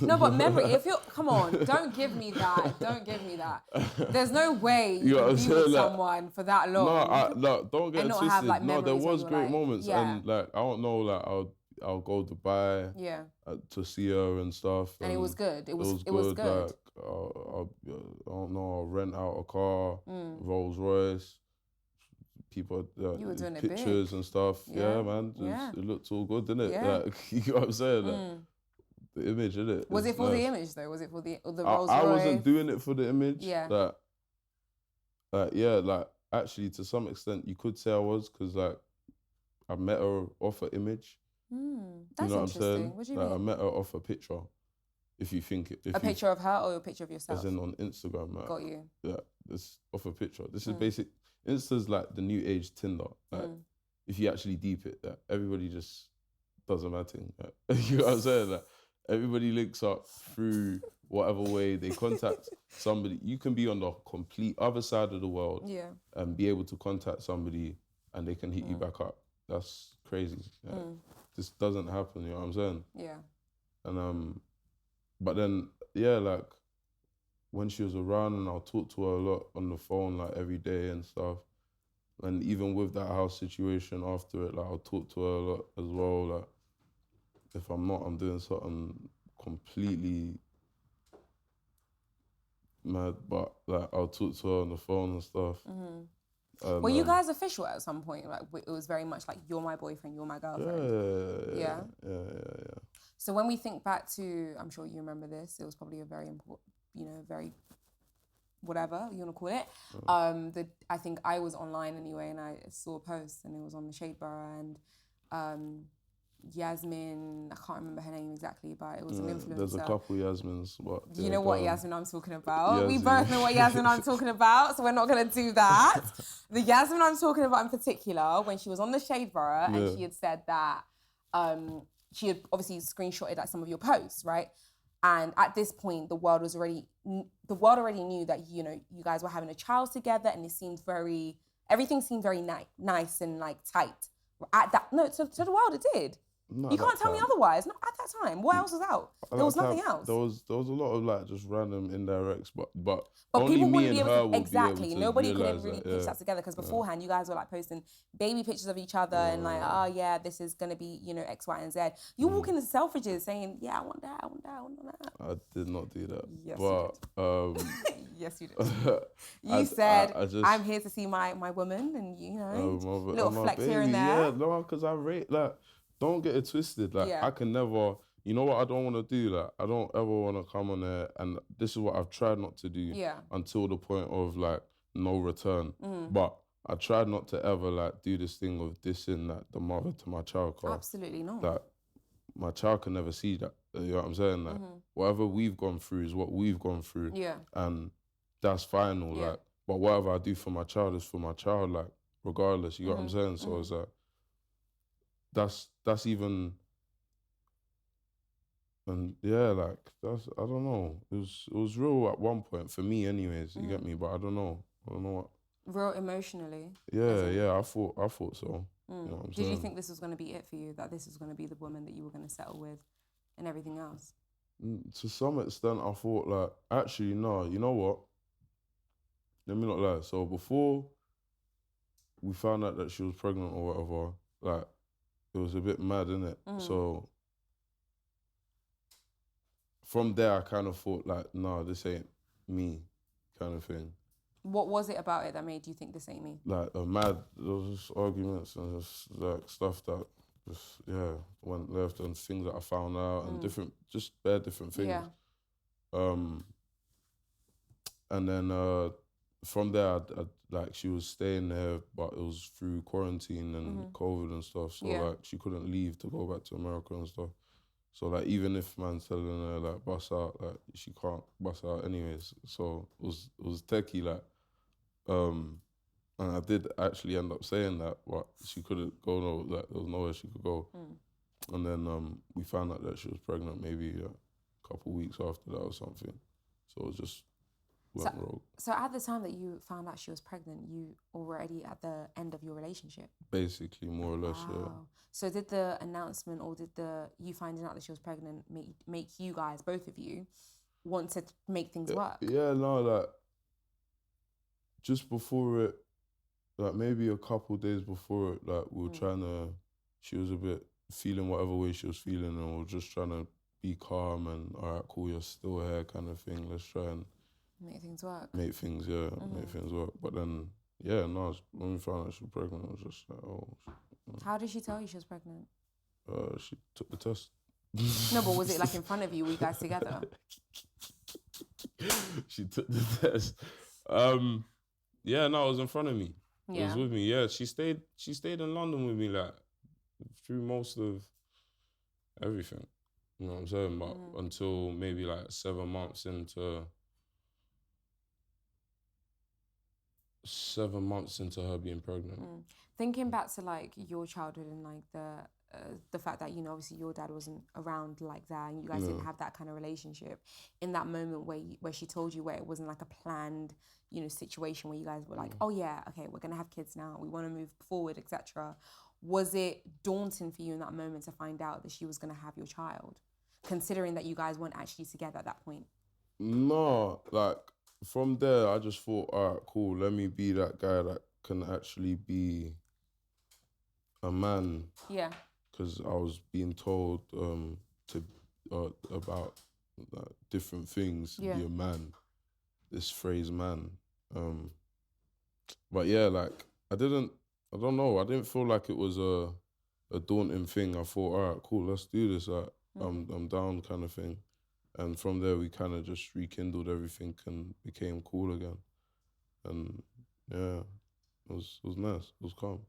No, but memory, come on, don't give me that. There's no way you can be with someone for that long. No, don't get it twisted. Have, like, no, there was great moments. Yeah. And like, I don't know, like I'll go to Dubai to see her and stuff. And it was good. It was good. Like, I don't know, I'll rent out a car, Rolls Royce. People, you were doing pictures and stuff. Yeah, man. It looked all good, didn't it? Yeah. Like, you know what I'm saying? Like, the image, innit? Was it for the image though? Was it for the Rolls Royce? I wasn't doing it for the image. Yeah. Like actually to some extent you could say I was, because like I met her off an image. That's you know what I'm saying? What do you like, mean? I met her off a picture. If you think it, a picture of her or a picture of yourself? As in on Instagram. Like, got you. Yeah, it's off a picture. This is basic. Insta's like the new age Tinder. Like, if you actually deep it, that everybody just does a mad thing. Like, you know what I'm saying? Like, everybody links up through whatever way they contact somebody. You can be on the complete other side of the world and be able to contact somebody and they can hit you back up. That's crazy. Yeah. This doesn't happen, you know what I'm saying? Yeah. And but then, like, when she was around, and I'll talk to her a lot on the phone, like every day and stuff. And even with that house situation after it, like I'll talk to her a lot as well. Like, if I'm not, I'm doing something completely mad, but like I'll talk to her on the phone and stuff. Were you guys official at some point? Like, it was very much like, you're my boyfriend, you're my girlfriend. Yeah. So when we think back to, I'm sure you remember this, it was probably a very important, very whatever you want to call it. I think I was online anyway, and I saw a post, and it was on the Shade Borough, and Yasmin, I can't remember her name exactly, but it was an influencer. There's a couple Yasmins. You know what Yasmin I'm talking about? We both know what Yasmin I'm talking about, so we're not going to do that. The Yasmin I'm talking about in particular, when she was on the Shade Borough, and she had said that she had obviously screenshotted like some of your posts, right? And at this point, the world already knew that, you guys were having a child together, and everything seemed very nice and like tight. To the world it did. Not You at can't that tell me time. otherwise. Not at that time. What else was out? At There was that time, nothing else. There was a lot of like just random indirects, but But only people me wouldn't and be able her to, would be able exactly. to Nobody could realize have really that. pieced Yeah. that together because beforehand you guys were like posting baby pictures of each other and like, oh yeah, this is gonna be, you know, X, Y, and Z. You walk into Selfridges saying, yeah, I want that, I want that, I want that. I did not do that. Yes, but, you did. Yes, you did. I You said, I just, I'm here to see my woman, and you know, little my flex baby, here and there. yeah, no, because I rate like, don't get it twisted. Like Yeah. I can never, you know what I don't want to do. Like I don't ever want to come on there, and this is what I've tried not to do. Yeah. Until the point of like no return. But I tried not to ever like do this thing of dissing like the mother to my child. Absolutely not. Like my child can never see that. You know what I'm saying? Like whatever we've gone through is what we've gone through. Yeah. And that's final. Yeah. Like, but whatever I do for my child is for my child. Like, regardless. You know what I'm saying? So it's like that's even. And yeah, like that's, I don't know. It was real at one point for me, anyways. You get me? But I don't know what. Real emotionally. Yeah. I thought so. You know what I'm saying? Did you think this was going to be it for you? That this was going to be the woman that you were going to settle with, and everything else? To some extent, I thought like, actually, no. You know what? Let me not lie. So before we found out that she was pregnant or whatever, like it was a bit mad, innit? So from there, I kind of thought like, no, this ain't me, kind of thing. What was it about it that made you think this ain't me? Like there was just arguments and just like stuff that just, went left, and things that I found out and just bare different things. Yeah. And then from there, I like she was staying there, but it was through quarantine and COVID and stuff. So like she couldn't leave to go back to America and stuff. So like even if man's telling her like bust out, like she can't bust out anyways. So it was techie like, and I did actually end up saying that, but she couldn't go like there was nowhere she could go. And then we found out that she was pregnant maybe a couple weeks after that or something. So it was just went rogue. So at the time that you found out she was pregnant, you already at the end of your relationship? Basically, more or less, yeah. So did the announcement or did you finding out that she was pregnant make you guys, both of you, want to make things work? Yeah, no, like, just before it, like maybe a couple days before it, like we were trying to, she was a bit feeling whatever way she was feeling, and we were just trying to be calm and, all right, cool, you're still here kind of thing. Let's try and make things work. Make things work. But then, when we found out she was pregnant, it was just like, oh. How did she tell you she was pregnant? She took the test. No, but was it like in front of you? Were you guys together? She took the test. It was in front of me. Yeah. It was with me. Yeah, she stayed in London with me like through most of everything. You know what I'm saying? But until maybe like 7 months into her being pregnant. Thinking back to like your childhood and like the fact that, you know, obviously your dad wasn't around like that and you guys didn't have that kind of relationship. In that moment where she told you, where it wasn't like a planned, you know, situation where you guys were like, oh yeah, okay, we're gonna have kids now, we want to move forward, etc. Was it daunting for you in that moment to find out that she was gonna have your child, considering that you guys weren't actually together at that point? No, like from there, I just thought, all right, cool, let me be that guy that can actually be a man. Yeah. Because I was being told about different things to be a man, this phrase man. But yeah, like, I didn't feel like it was a daunting thing. I thought, all right, cool, let's do this. Like, I'm down kind of thing. And from there, we kind of just rekindled everything and became cool again. And yeah, it was nice. It was calm.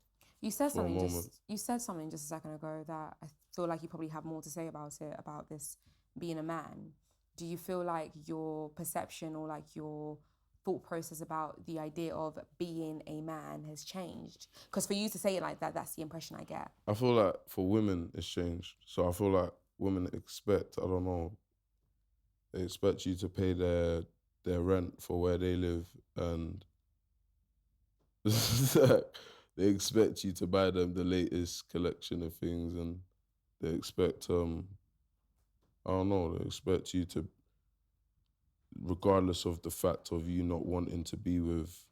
You said something just a second ago that I feel like you probably have more to say about it, about this being a man. Do you feel like your perception or like your thought process about the idea of being a man has changed? Because for you to say it like that, that's the impression I get. I feel like for women, it's changed. So I feel like women expect, I don't know, they expect you to pay their rent for where they live, and they expect you to buy them the latest collection of things, and they expect, I don't know, they expect you to, regardless of the fact of you not wanting to be with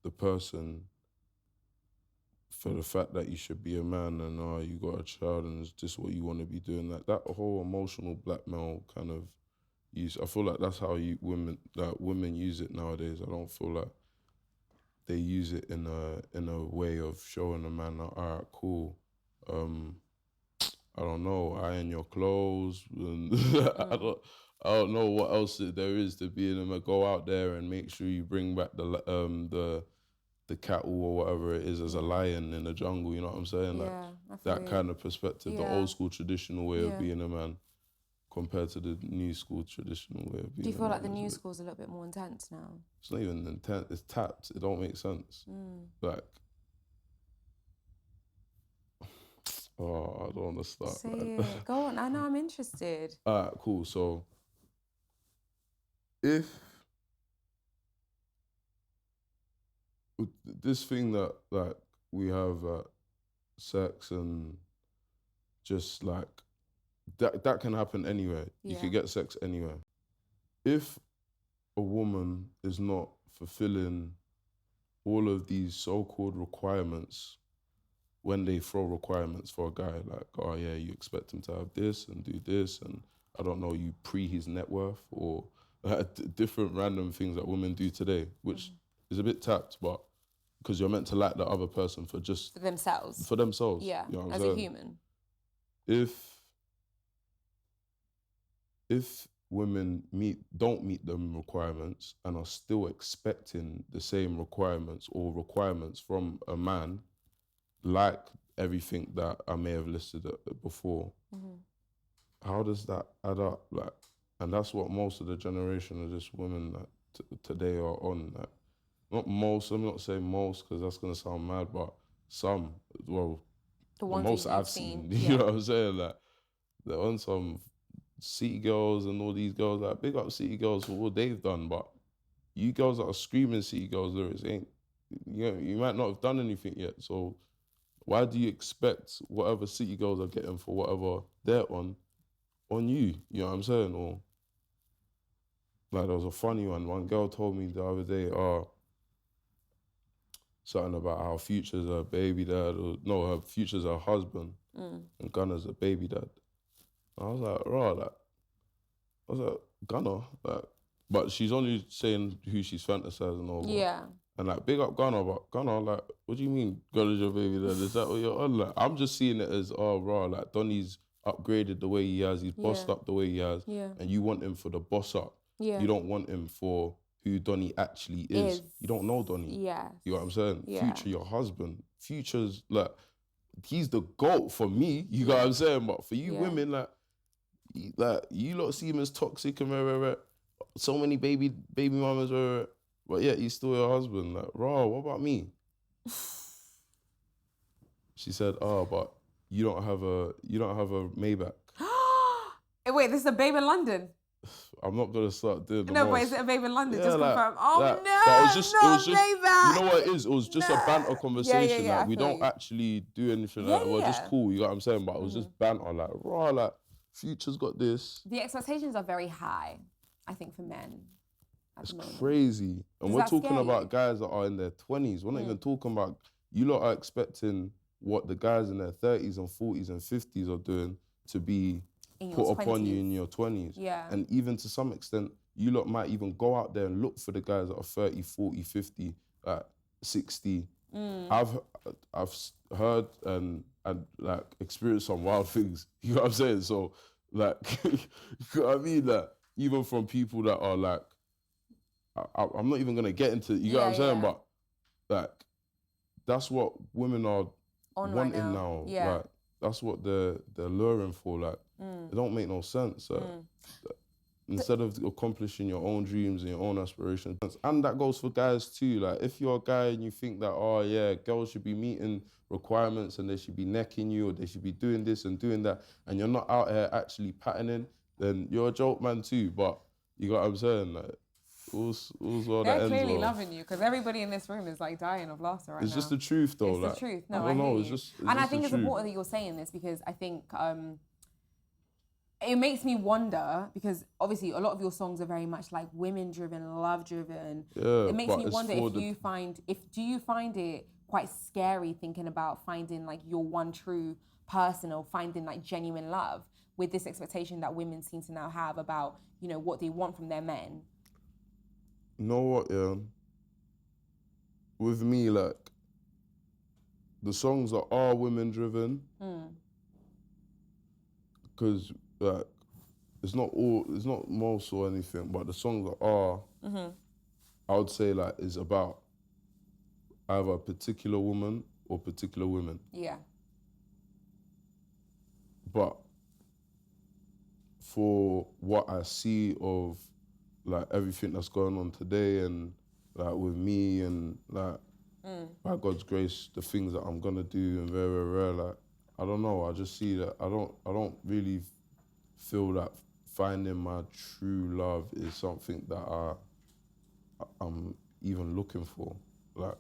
the person, for the fact that you should be a man and you got a child and it's just what you want to be doing. That whole emotional blackmail kind of use, I feel like that's how women use it nowadays. I don't feel like they use it in a way of showing a man that, all right, cool, I don't know, iron your clothes, and I don't know what else there is to be in them. Go out there and make sure you bring back the cattle or whatever it is as a lion in the jungle. You know what I'm saying? That kind of perspective, the old school traditional way of being a man, compared to the new school traditional way of being a man. Do you feel like the new school's a little bit more intense now? It's not even intense, it's tapped. It don't make sense. Like, I don't want to start. Say it. Go on, I know, I'm interested. All right, cool. So, if this thing that, like, we have sex and just, like, that can happen anywhere. You can get sex anywhere. If a woman is not fulfilling all of these so-called requirements, when they throw requirements for a guy, like, oh yeah, you expect him to have this and do this, and I don't know, you pre his net worth, or different random things that women do today, which is a bit tapped, but because you're meant to like the other person for themselves. Yeah, you know what as a human. If women don't meet them requirements and are still expecting the same requirements or requirements from a man, like everything that I may have listed before, how does that add up? Like, and that's what most of the generation of just women today are on. Like, not most, I'm not saying most because that's gonna sound mad, but some, well, the most I've seen. You know what I'm saying? Like, they're on some City Girls and all these girls. Like, big up City Girls for what they've done, but you girls that are screaming City Girls lyrics you might not have done anything yet. So why do you expect whatever City Girls are getting for whatever they're on you? You know what I'm saying? Or, like, there was a funny one. One girl told me the other day, something about how Future's her baby dad, or no, her Future's her husband, and Gunna's a baby dad. And I was like, Gunna, like, but she's only saying who she's fantasizing over. Yeah. And, like, big up Gunna, but Gunna, like, what do you mean Gunna's your baby dad? Is that what you're on? Like, I'm just seeing it as, like, Donnie's upgraded the way he has, he's bossed up the way he has, and you want him for the boss up. Yeah. You don't want him for who Donnie actually is. You don't know Donnie. Yeah. You know what I'm saying? Yeah. Future, your husband. Future's, like, he's the GOAT for me, you know what I'm saying? But for you women, like, you lot see him as toxic and so many baby mamas, but yeah, he's still your husband. Like, what about me? She said, but you don't have a Maybach. Wait, this is a babe in London? I'm not gonna start doing the but is it a babe in London? Just like, confirm. But it was just, Maybach. You know what it is? It was just a banter conversation. Like, we don't actually do anything. We're just cool. You know what I'm saying? But it was just banter. Like, like, Future's got this. The expectations are very high, I think, for men. It's crazy. And we're talking about guys that are in their 20s. We're not even talking about, you lot are expecting what the guys in their 30s and 40s and 50s are doing to be put upon you in your 20s. Yeah. And even to some extent, you lot might even go out there and look for the guys that are 30, 40, 50, 60. I've heard and like experienced some wild things. You know what I'm saying? So, like, you know what I mean? Like, even from people that are like, I'm not even gonna get into, you know what I'm saying? But, like, that's what women are wanting now. Yeah. Like, that's what they're luring for. Like, it don't make no sense. Instead of accomplishing your own dreams and your own aspirations. And that goes for guys too. Like, if you're a guy and you think that, girls should be meeting requirements and they should be necking you or they should be doing this and doing that, and you're not out here actually patterning, then you're a joke man too. But you got what I'm saying? Like, all's well that They're ends clearly well. loving you because everybody in this room is like dying of laughter right now. It's just the truth, though. It's like, the truth. No, I don't know. hear It's you. just. And I think it's important that you're saying this because I think it makes me wonder because obviously a lot of your songs are very much like women-driven, love-driven. Yeah, it makes me wonder if do you find it quite scary thinking about finding like your one true person or finding like genuine love with this expectation that women seem to now have about, you know, what they want from their men? You know what, yeah? With me, like, the songs that are women-driven, because, like, it's not most or anything, but the songs that are, I would say, like, is about either a particular woman or particular women. Yeah. But for what I see of, like, everything that's going on today and, like, with me and, like, by God's grace, the things that I'm gonna do and very, very rare, like, I don't know, I just see that I don't really feel that finding my true love is something that I'm even looking for. Like,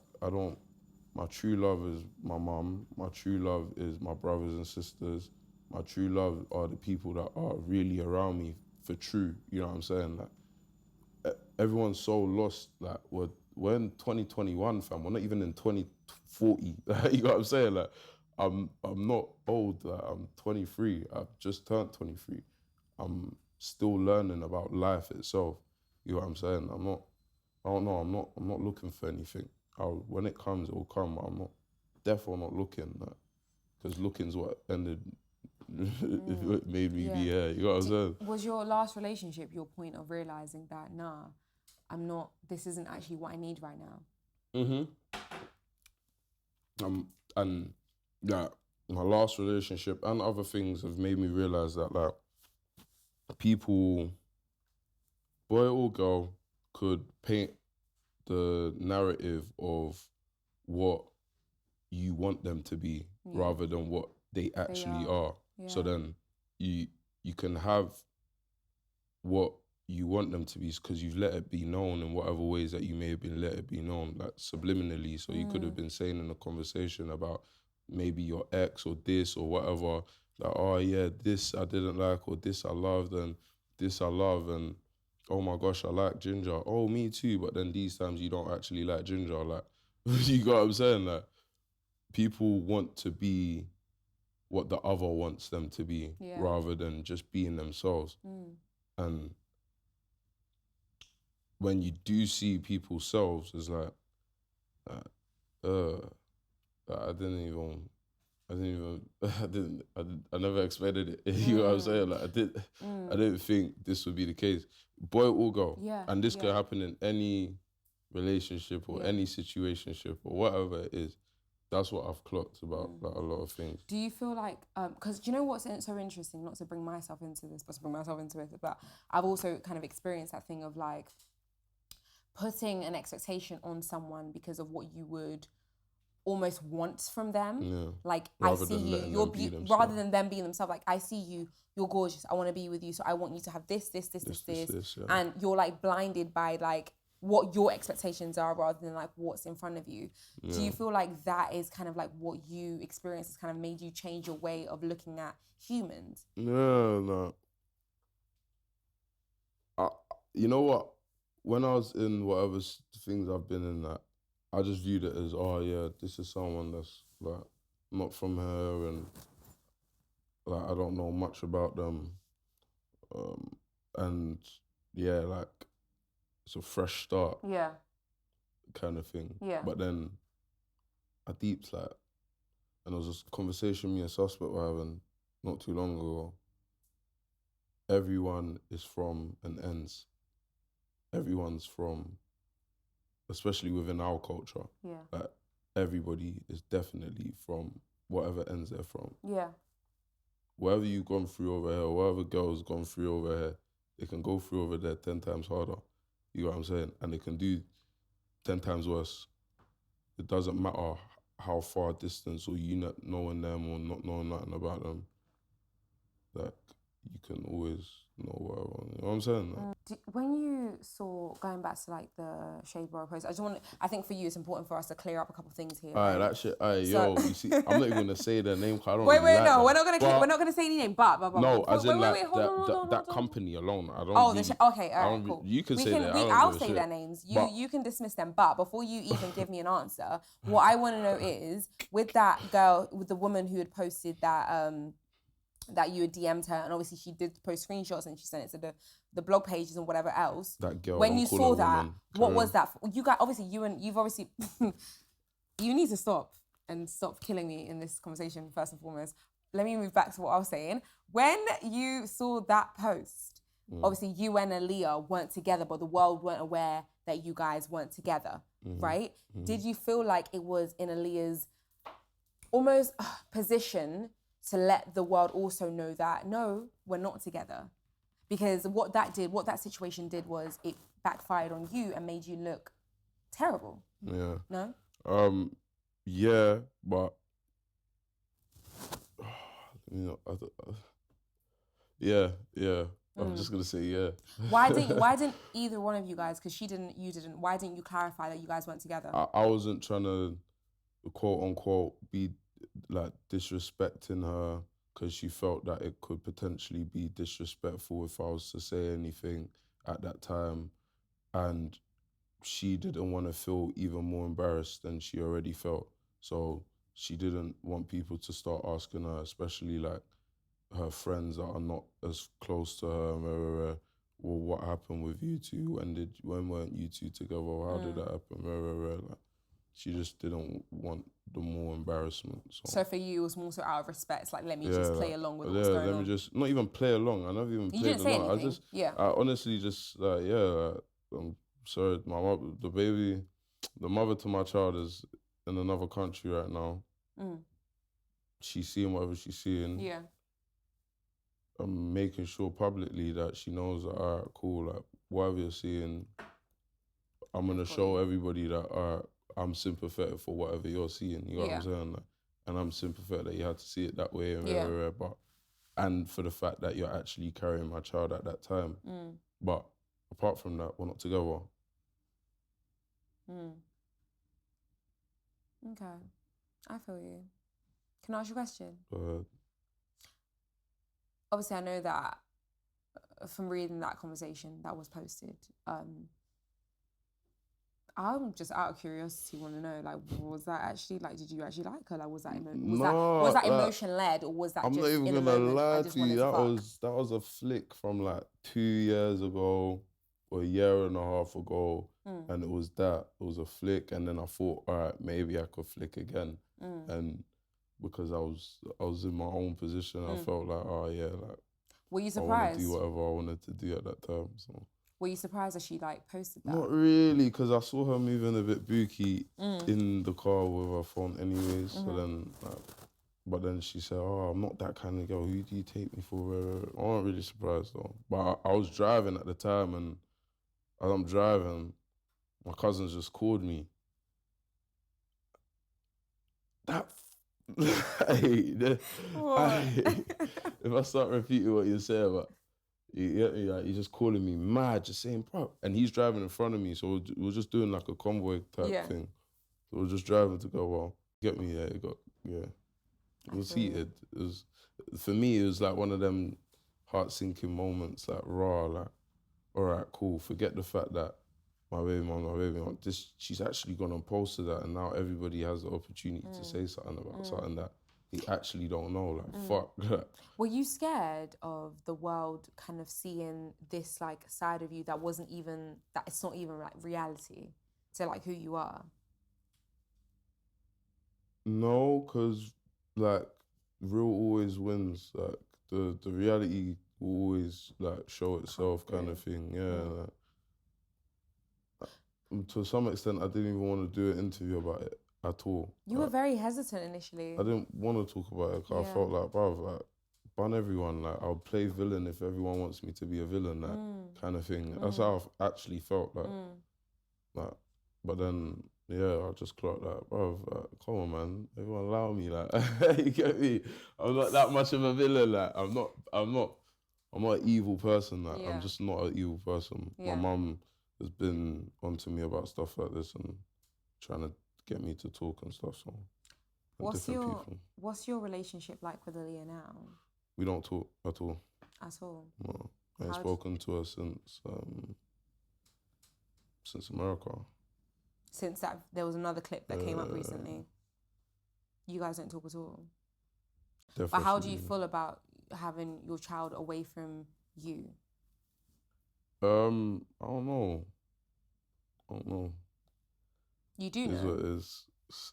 my true love is my mum, my true love is my brothers and sisters, my true love are the people that are really around me for true, you know what I'm saying? Like, everyone's so lost, like, we're in 2021, fam, we're not even in 2040, you know what I'm saying? Like, I'm not old, like, I'm 23, I've just turned 23. I'm still learning about life itself, you know what I'm saying? I'm not looking for anything. When it comes, it will come. I'm definitely not looking, because looking's what ended, it made me be here, you know what I'm saying? Was your last relationship your point of realising that, nah, this isn't actually what I need right now? And that my last relationship and other things have made me realise that, like, people, boy or girl, could paint the narrative of what you want them to be rather than what they actually are. Yeah. So then you can have what you want them to be because you've let it be known in whatever ways that you may have been let it be known, like subliminally. So you could have been saying in a conversation about maybe your ex or this or whatever, like, oh yeah, this I didn't like, or this I loved, and this I love, and oh my gosh, I like ginger. Oh, me too. But then these times you don't actually like ginger. Like, you got what I'm saying? Like, people want to be what the other wants them to be rather than just being themselves. And when you do see people's selves, it's like, I never expected it. You know what I'm saying? Like, I didn't think this would be the case. Boy or girl. Yeah. And this could happen in any relationship or any situationship or whatever it is. That's what I've clocked about, like, a lot of things. Do you feel like, because do you know what's so interesting, not to bring myself into this, but to bring myself into it, but I've also kind of experienced that thing of like putting an expectation on someone because of what you would almost want from them. Yeah. Like, Rather I see than you, rather than them being themselves, like, I see you, you're gorgeous, I want to be with you, so I want you to have this. And you're like blinded by like what your expectations are rather than like what's in front of you. Yeah. Do you feel like that is kind of like what you experienced has kind of made you change your way of looking at humans? No. You know what? When I was in whatever things I've been in, that I just viewed it as, oh yeah, this is someone that's like not from here, and like I don't know much about them, and yeah, like it's a fresh start, kind of thing. Yeah. But then I deeped, like, and there was this conversation me and Suspect were having not too long ago. Everyone is from and ends. Everyone's from, especially within our culture. Yeah. Like, everybody is definitely from whatever ends they're from. Yeah. Whatever you've gone through over here, whatever girl's gone through over here, they can go through over there 10 times harder. You know what I'm saying? And they can do 10 times worse. It doesn't matter how far distance or you not knowing them or not knowing nothing about them. Like, you can always whatever. You know what I'm saying? When you saw, going back to like the Shade Borough post, I think for you it's important for us to clear up a couple of things here. Alright, that shit. Yo, you see, I'm not even gonna say their name. I don't wait, like no, that. we're not gonna say any name, but no, as in wait, hold on. that company alone. I don't. Oh, really, okay, all right, cool. You can say that. I'll say their names. You can dismiss them. But before you even give me an answer, what I want to know is with that girl, with the woman who had posted that that you had DM'd her, and obviously she did post screenshots and she sent it to the blog pages and whatever else. That girl. When you saw that, what was that? You guys, obviously, you've obviously, you need to stop killing me in this conversation, first and foremost. Let me move back to what I was saying. When you saw that post, obviously you and Aaliyah weren't together, but the world weren't aware that you guys weren't together, right? Did you feel like it was in Aaliyah's almost position to let the world also know that, no, we're not together? Because what that situation did was it backfired on you and made you look terrible. Yeah. No? Yeah, but yeah. I'm just gonna say yeah. Why didn't either one of you guys, because she didn't, you didn't, why didn't you clarify that you guys weren't together? I wasn't trying to, quote unquote, be like disrespecting her because she felt that it could potentially be disrespectful if I was to say anything at that time, and she didn't want to feel even more embarrassed than she already felt. So she didn't want people to start asking her, especially like her friends that are not as close to her, well, what happened with you two? When weren't you two together? How did that happen? Like, she just didn't want the more embarrassment. So for you, it was more so out of respect, like, let me just play along with what's going on. Let me just, not even play along. I never even played along. Anything. I honestly just, I'm sorry, my mother, the mother to my child is in another country right now. She's seeing whatever she's seeing. Yeah. I'm making sure publicly that she knows that, all right, cool, like, whatever you're seeing, I'm going to show everybody that, all right, I'm sympathetic for whatever you're seeing, you know what I'm saying? Like, and I'm sympathetic that you had to see it that way, and for the fact that you're actually carrying my child at that time. But apart from that, we're not together. Okay, I feel you. Can I ask you a question? Go ahead. Obviously, I know that from reading that conversation that was posted, I'm just out of curiosity want to know, like, was that actually, like, did you actually like her? Like, was that emotion led, or was that I'm just not even in gonna a moment, lie to you, that was a flick from like 2 years ago or a year and a half ago, and it was a flick, and then I thought, all right, maybe I could flick again, and because I was in my own position, I felt like, oh yeah, like, were you surprised? I wanted to do whatever I wanted to do at that time. So. Were you surprised that she like posted that? Not really, because I saw her moving a bit booky in the car with her phone anyways. So then, but then she said, oh, I'm not that kind of girl. Who do you take me for? I wasn't really surprised though. But I was driving at the time, and as I'm driving, my cousins just called me. If I start repeating what you say about, he's just calling me mad, just saying, bro. And he's driving in front of me, so we're just doing like a convoy type thing. So we're just driving to go, well, get me, it was heated. It was, for me, it was like one of them heart-sinking moments, like, raw, like, all right, cool, forget the fact that my baby mom, she's actually gone and posted that, and now everybody has the opportunity to say something about something that they actually don't know, like, fuck. Were you scared of the world kind of seeing this, like, side of you that it's not even, like, reality to, like, who you are? No, because, like, real always wins. Like, the reality will always, like, show itself kind of thing, like, to some extent, I didn't even want to do an interview about it at all. You were very hesitant initially. I didn't want to talk about it because I felt like, bruv, like, bun everyone. Like, I'll play villain if everyone wants me to be a villain, like, kind of thing. That's how I actually felt, like, but then, I just clocked that, bruv, like, come on, man, everyone allow me, like, you get me? I'm not that much of a villain, like, I'm not I'm not an evil person. Like, I'm just not an evil person. Yeah. My mum has been onto me about stuff like this and trying to get me to talk and stuff. So, what's your relationship like with Aaliyah now? We don't talk at all. At all? No. I ain't spoken to her since America. Since that, there was another clip that came up recently. You guys don't talk at all? Definitely. But how do you feel about having your child away from you? I don't know. You do know?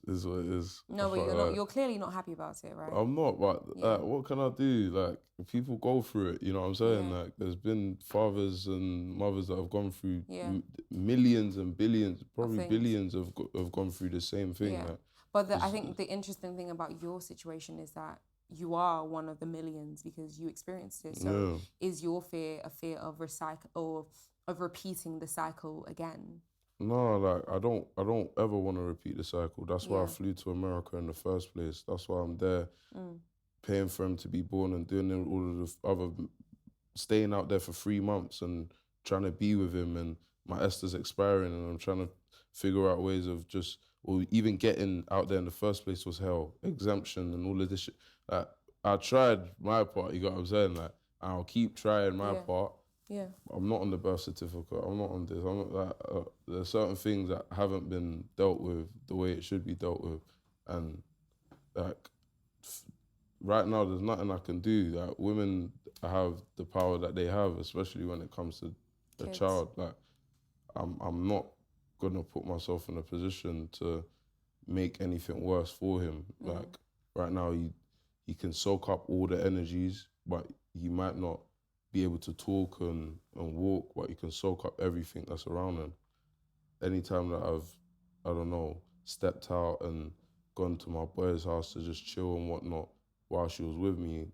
Is what it is. No, but you're clearly not happy about it, right? I'm not, but what can I do? Like, people go through it, you know what I'm saying? Like, there's been fathers and mothers that have gone through millions and billions, probably billions have gone through the same thing. Yeah. Like, but I think the interesting thing about your situation is that you are one of the millions because you experienced it. So is your fear a fear of of repeating the cycle again? No, like I don't ever want to repeat the cycle. That's why I flew to America in the first place. That's why I'm there, paying for him to be born and doing all of the other, staying out there for 3 months and trying to be with him. And my Esther's expiring, and I'm trying to figure out ways of or even getting out there in the first place was hell. Exemption and all of this shit. Like, I tried my part. You got what I'm saying? Like, I'll keep trying my part. Yeah. I'm not on the birth certificate. I'm not on this. I'm not like, there's certain things that haven't been dealt with the way it should be dealt with. And like, right now, there's nothing I can do. Like, women have the power that they have, especially when it comes to a child. Like, I'm not gonna put myself in a position to make anything worse for him. Like, right now, he can soak up all the energies, but he might not be able to talk and walk, but he can soak up everything that's around him. Anytime that I've, I don't know, stepped out and gone to my boy's house to just chill and whatnot while she was with me,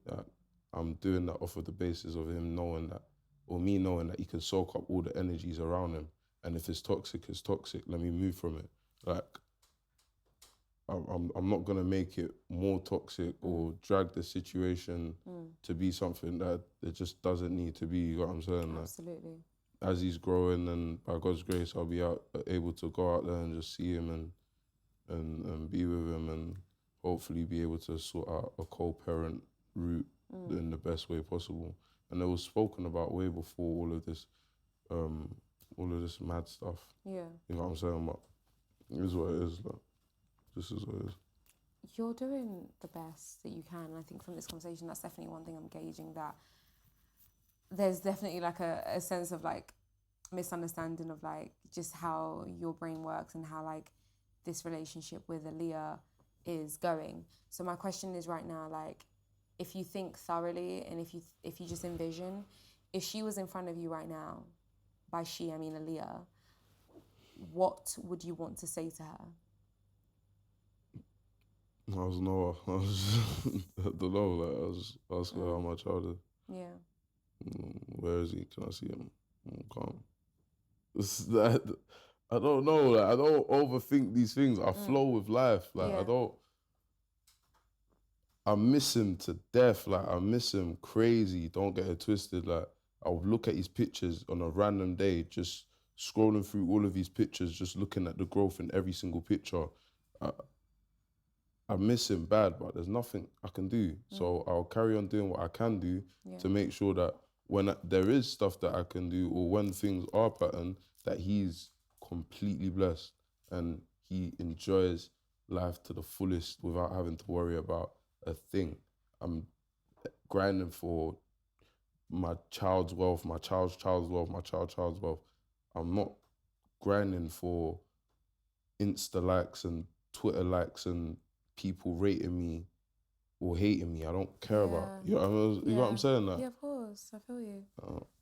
I'm doing that off of the basis of him knowing that, or me knowing that he can soak up all the energies around him. And if it's toxic, it's toxic. Let me move from it. Like, I'm not gonna make it more toxic or drag the situation to be something that it just doesn't need to be. You got what I'm saying? Absolutely. Like, as he's growing, and by God's grace, I'll be able to go out there and just see him and be with him, and hopefully be able to sort out a co-parent route in the best way possible. And it was spoken about way before all of this mad stuff. Yeah. You know what I'm saying? But it is what it is. Like, this is what it is. You're doing the best that you can. I think from this conversation, that's definitely one thing I'm gauging, that there's definitely like a sense of like misunderstanding of like just how your brain works and how like this relationship with Aaliyah is going. So my question is right now, like, if you think thoroughly and if you just envision, if she was in front of you right now, by she I mean Aaliyah, what would you want to say to her? I don't know. Like, I was asking her how my child is. Yeah. Where is he? Can I see him? Calm. I don't know. Like, I don't overthink these things. I flow with life. Like, I miss him to death. Like, I miss him crazy. Don't get it twisted. Like, I'll look at his pictures on a random day, just scrolling through all of his pictures, just looking at the growth in every single picture. I miss him bad, but there's nothing I can do. So I'll carry on doing what I can do to make sure that when there is stuff that I can do, or when things are patterned, that he's completely blessed and he enjoys life to the fullest without having to worry about a thing. I'm grinding for my child's wealth, my child's wealth, my child's wealth. I'm not grinding for Insta likes and Twitter likes and people rating me or hating me. I don't care about. You know what I'm saying? Like, yeah, of course. I feel you.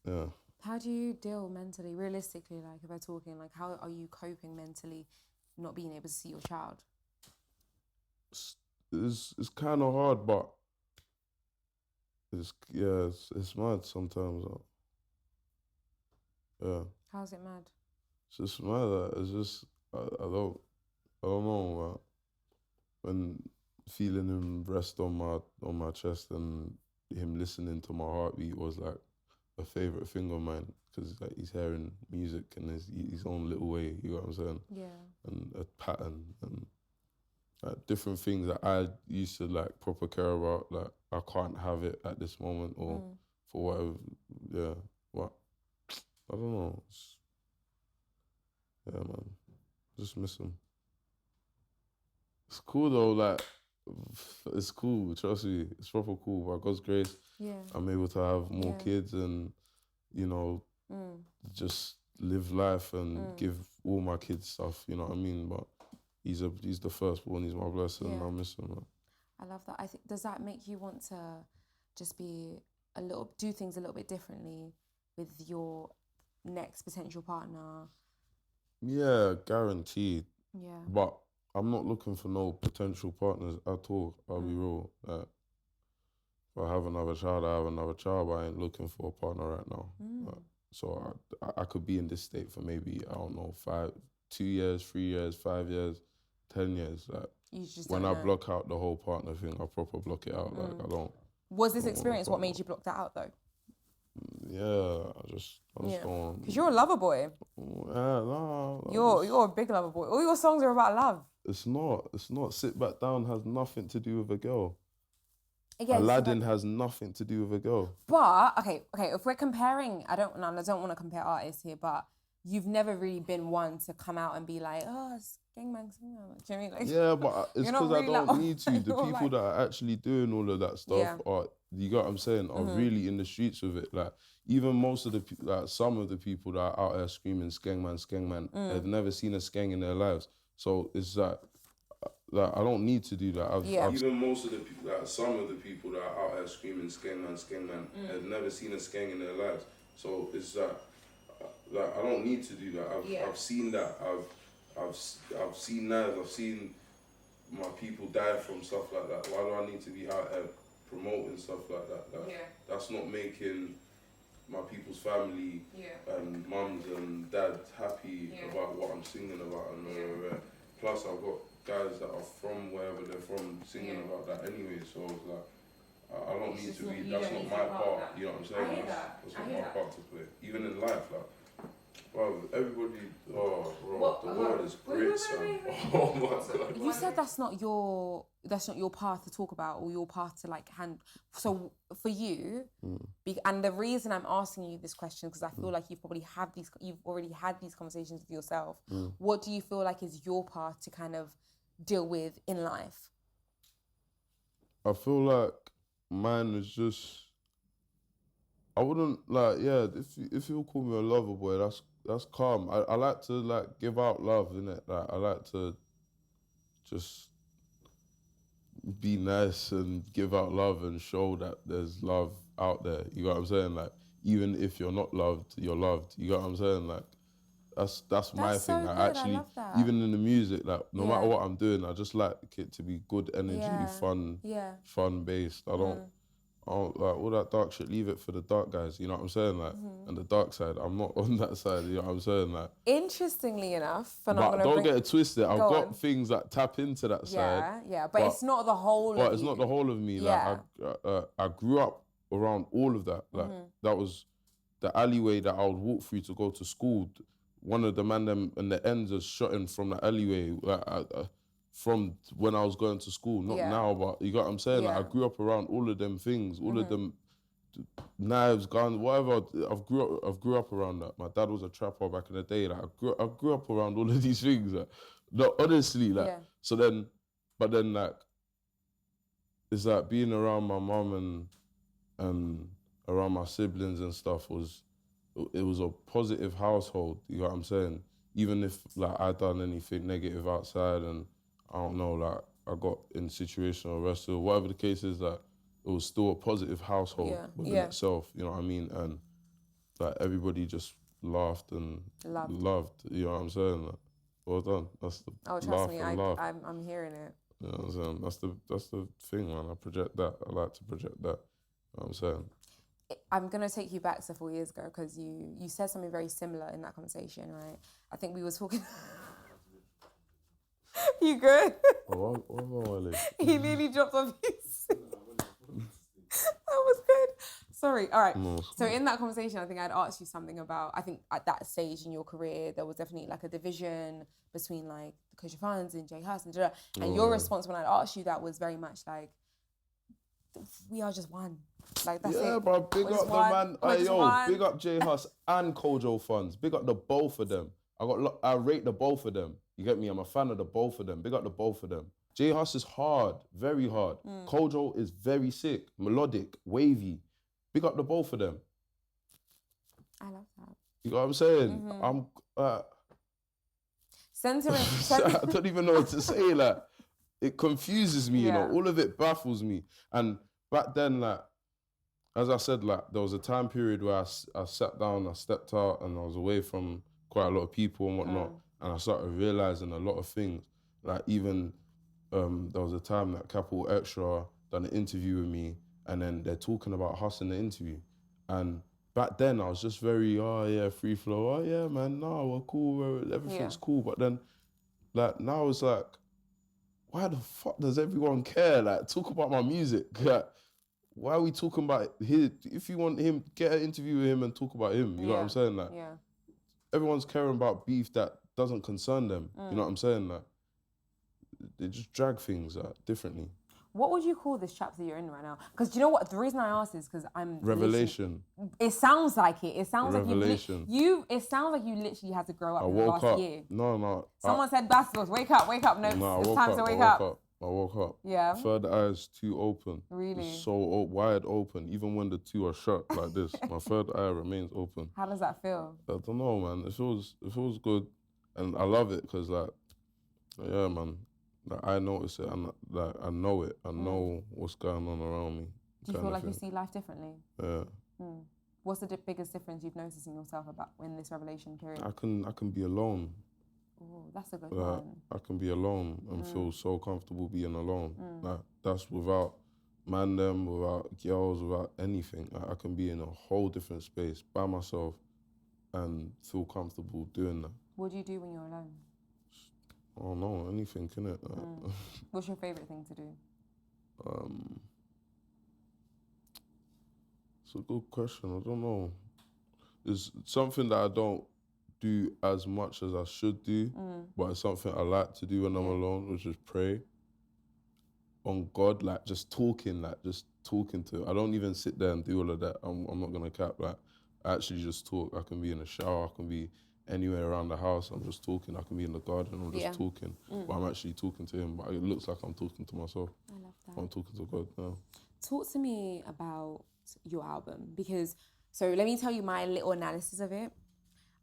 Yeah. How do you deal mentally, realistically, like if we're talking, like how are you coping mentally not being able to see your child? It's kind of hard, but it's mad sometimes. Yeah. How's it mad? It's just mad. It's just I don't know. When feeling him rest on my chest and him listening to my heartbeat was like a favourite thing of mine because like he's hearing music in his own little way, you know what I'm saying? Yeah. And a pattern and like different things that I used to like proper care about, like I can't have it at this moment or for whatever, yeah, what? I don't know. Yeah, man, just miss him. It's cool though, like, it's cool, trust me, it's proper cool. By God's grace, I'm able to have more kids and, you know, just live life and give all my kids stuff, you know what I mean? But he's the firstborn, he's my blessing, and I miss him, man. I love that. Does that make you want to just do things a little bit differently with your next potential partner? Yeah, guaranteed. Yeah. But I'm not looking for no potential partners at all, I'll be real. Like, if I have another child, I have another child, but I ain't looking for a partner right now. So I could be in this state for maybe, I don't know, 2 years, 3 years, 5 years, 10 years. Like, when I block out the whole partner thing, I proper block it out. Like, I don't. Was this experience what made you block that out though? Yeah, I just don't. Because you're a lover boy. No. You're a big lover boy. All your songs are about love. It's not. Sit Back Down has nothing to do with a girl. Again, Aladdin has nothing to do with a girl. But okay, if we're comparing, I don't want to compare artists here, but you've never really been one to come out and be like, oh, it's gangbang. Do you know what I mean? Like, yeah, but it's because really I don't need to. The people that are actually doing all of that stuff are, you got what I'm saying, are really in the streets with it. Like, even most of some of the people that are out there screaming skengman, they've never seen a skeng in their lives. So it's like I don't need to do that. Even most of the people, some of the people that are out there screaming skengman, have never seen a skeng in their lives. So it's like I don't need to do that. I've seen that. I've seen knives. I've seen my people die from stuff like that. Why do I need to be out here promoting stuff like that? That's not making my people's family and mums and dads happy about what I'm singing about. And plus, I've got guys that are from wherever they're from singing about that anyway. So it's like, I don't need to be. That's not my part. You know what I'm saying? That's not my part to play. Even in life, like. Bro, everybody, the world is great, son. Oh my God. You said that's not your path to talk about or your path to like hand. So for you, and the reason I'm asking you this question because I feel like you've already had these conversations with yourself. What do you feel like is your path to kind of deal with in life? I feel like mine is just. I wouldn't if you call me a lover boy, that's calm. I like to like give out love, innit? Like I like to just be nice and give out love and show that there's love out there. You got what I'm saying? Like, even if you're not loved, you're loved. You got what I'm saying? Like, that's my so thing. Like, good. actually, I love that. even in the music, like no matter what I'm doing, I just like it to be good energy, fun based. I don't like all that dark shit, leave it for the dark guys, you know what I'm saying? Like, and the dark side, I'm not on that side, you know what I'm saying? Like, interestingly enough, but don't get it twisted, I've got things that tap into that side. Yeah, but it's not the whole of you. But it's not the whole of me. Like, I grew up around all of that. Like, that was the alleyway that I would walk through to go to school. One of the man them and the ends are shotting from the alleyway, like, from when I was going to school, not now, but you got what I'm saying? Like, I grew up around all of them things, all of them knives, guns, whatever. I grew up around that. My dad was a trapper back in the day. Like, I grew up around all of these things. Like, no, honestly, like, so then, but then, like, it's like being around my mum and around my siblings and stuff it was a positive household, you know what I'm saying? Even if, like, I done anything negative outside and I don't know, like, I got in situational arrest or whatever the case is, like, it was still a positive household within itself, you know what I mean? And like, everybody just laughed and loved, you know what I'm saying? Like, well done. That's the trust me, I'm hearing it. You know what I'm saying? That's the thing, man. I project that. I like to project that. You know what I'm saying? I'm going to take you back to 4 years ago because you said something very similar in that conversation, right? I think we were talking... You good? What? He nearly dropped off his... That was good. Sorry. All right. No, So in that conversation, I think I'd asked you something about, I think at that stage in your career, there was definitely like a division between like the Kosher Funds and J Hus and da, da. And your response when I'd asked you that was very much like, we are just one. Like, that's it. Yeah, bro, big up the man. Big up J Hus and Kojo Funds. Big up the both of them. I rate the both of them. You get me? I'm a fan of the both of them. Big up the both of them. J Hus is hard, very hard. Kojo is very sick, melodic, wavy. Big up the both of them. I love that. You know what I'm saying? I'm I don't even know what to say. Like, it confuses me, you know. All of it baffles me. And back then, like, as I said, like, there was a time period where I sat down, I stepped out, and I was away from quite a lot of people and whatnot. And I started realizing a lot of things. Like, even there was a time that Capital Extra done an interview with me, and then they're talking about Hus in the interview. And back then, I was just very, free flow. Oh, yeah, man, we're cool, everything's cool. But then, like, now it's like, why the fuck does everyone care? Like, talk about my music. Like, why are we talking about his? If you want him, get an interview with him and talk about him. You know what I'm saying? Like, everyone's caring about beef that doesn't concern them. You know what I'm saying? Like, they just drag things differently. What would you call this chapter you're in right now? Because do you know what? The reason I ask is because I'm Revelation. It sounds like it. It sounds Revelation. like it sounds like you literally had to grow up in the last year. No. Someone said, "Bastos, wake up. No, it's time to wake up. I woke up. Yeah. Third eye is too open. Really? It's so wide open. Even when the two are shut like this, my third eye remains open. How does that feel? I don't know, man. It feels good, and I love it because, like, yeah, man. Like, I notice it, and like I know it. I know what's going on around me. Do you feel like you see life differently? Yeah. What's the biggest difference you've noticed in yourself in this revelation period? I can be alone. Oh, that's a good one. I can be alone and feel so comfortable being alone. Like, that's without without girls, without anything. Like, I can be in a whole different space by myself and feel comfortable doing that. What do you do when you're alone? I don't know, anything, innit? What's your favourite thing to do? It's a good question. I don't know. It's something that I don't do as much as I should do, but it's something I like to do when I'm alone, which is pray on God, like just talking to. I don't even sit there and do all of that. I'm not gonna cap. Like, I actually just talk. I can be in the shower. I can be anywhere around the house. I'm just talking. I can be in the garden. I'm just talking, but I'm actually talking to him. But it looks like I'm talking to myself. I love that. I'm talking to God now. Talk to me about your album, because let me tell you my little analysis of it.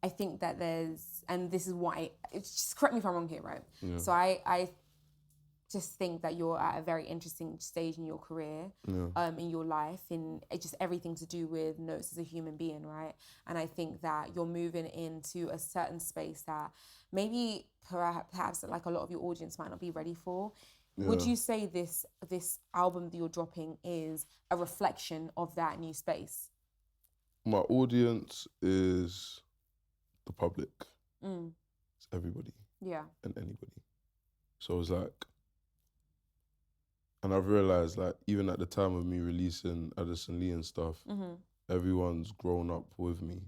I think that and this is why, just correct me if I'm wrong here, right? Yeah. So I just think that you're at a very interesting stage in your career, in your life, in just everything to do with notes as a human being, right? And I think that you're moving into a certain space that maybe perhaps like a lot of your audience might not be ready for. Yeah. Would you say this album that you're dropping is a reflection of that new space? My audience is the public. It's everybody. Yeah. And anybody. So it's like, and I've realised, like, even at the time of me releasing Addison Lee and stuff, everyone's grown up with me.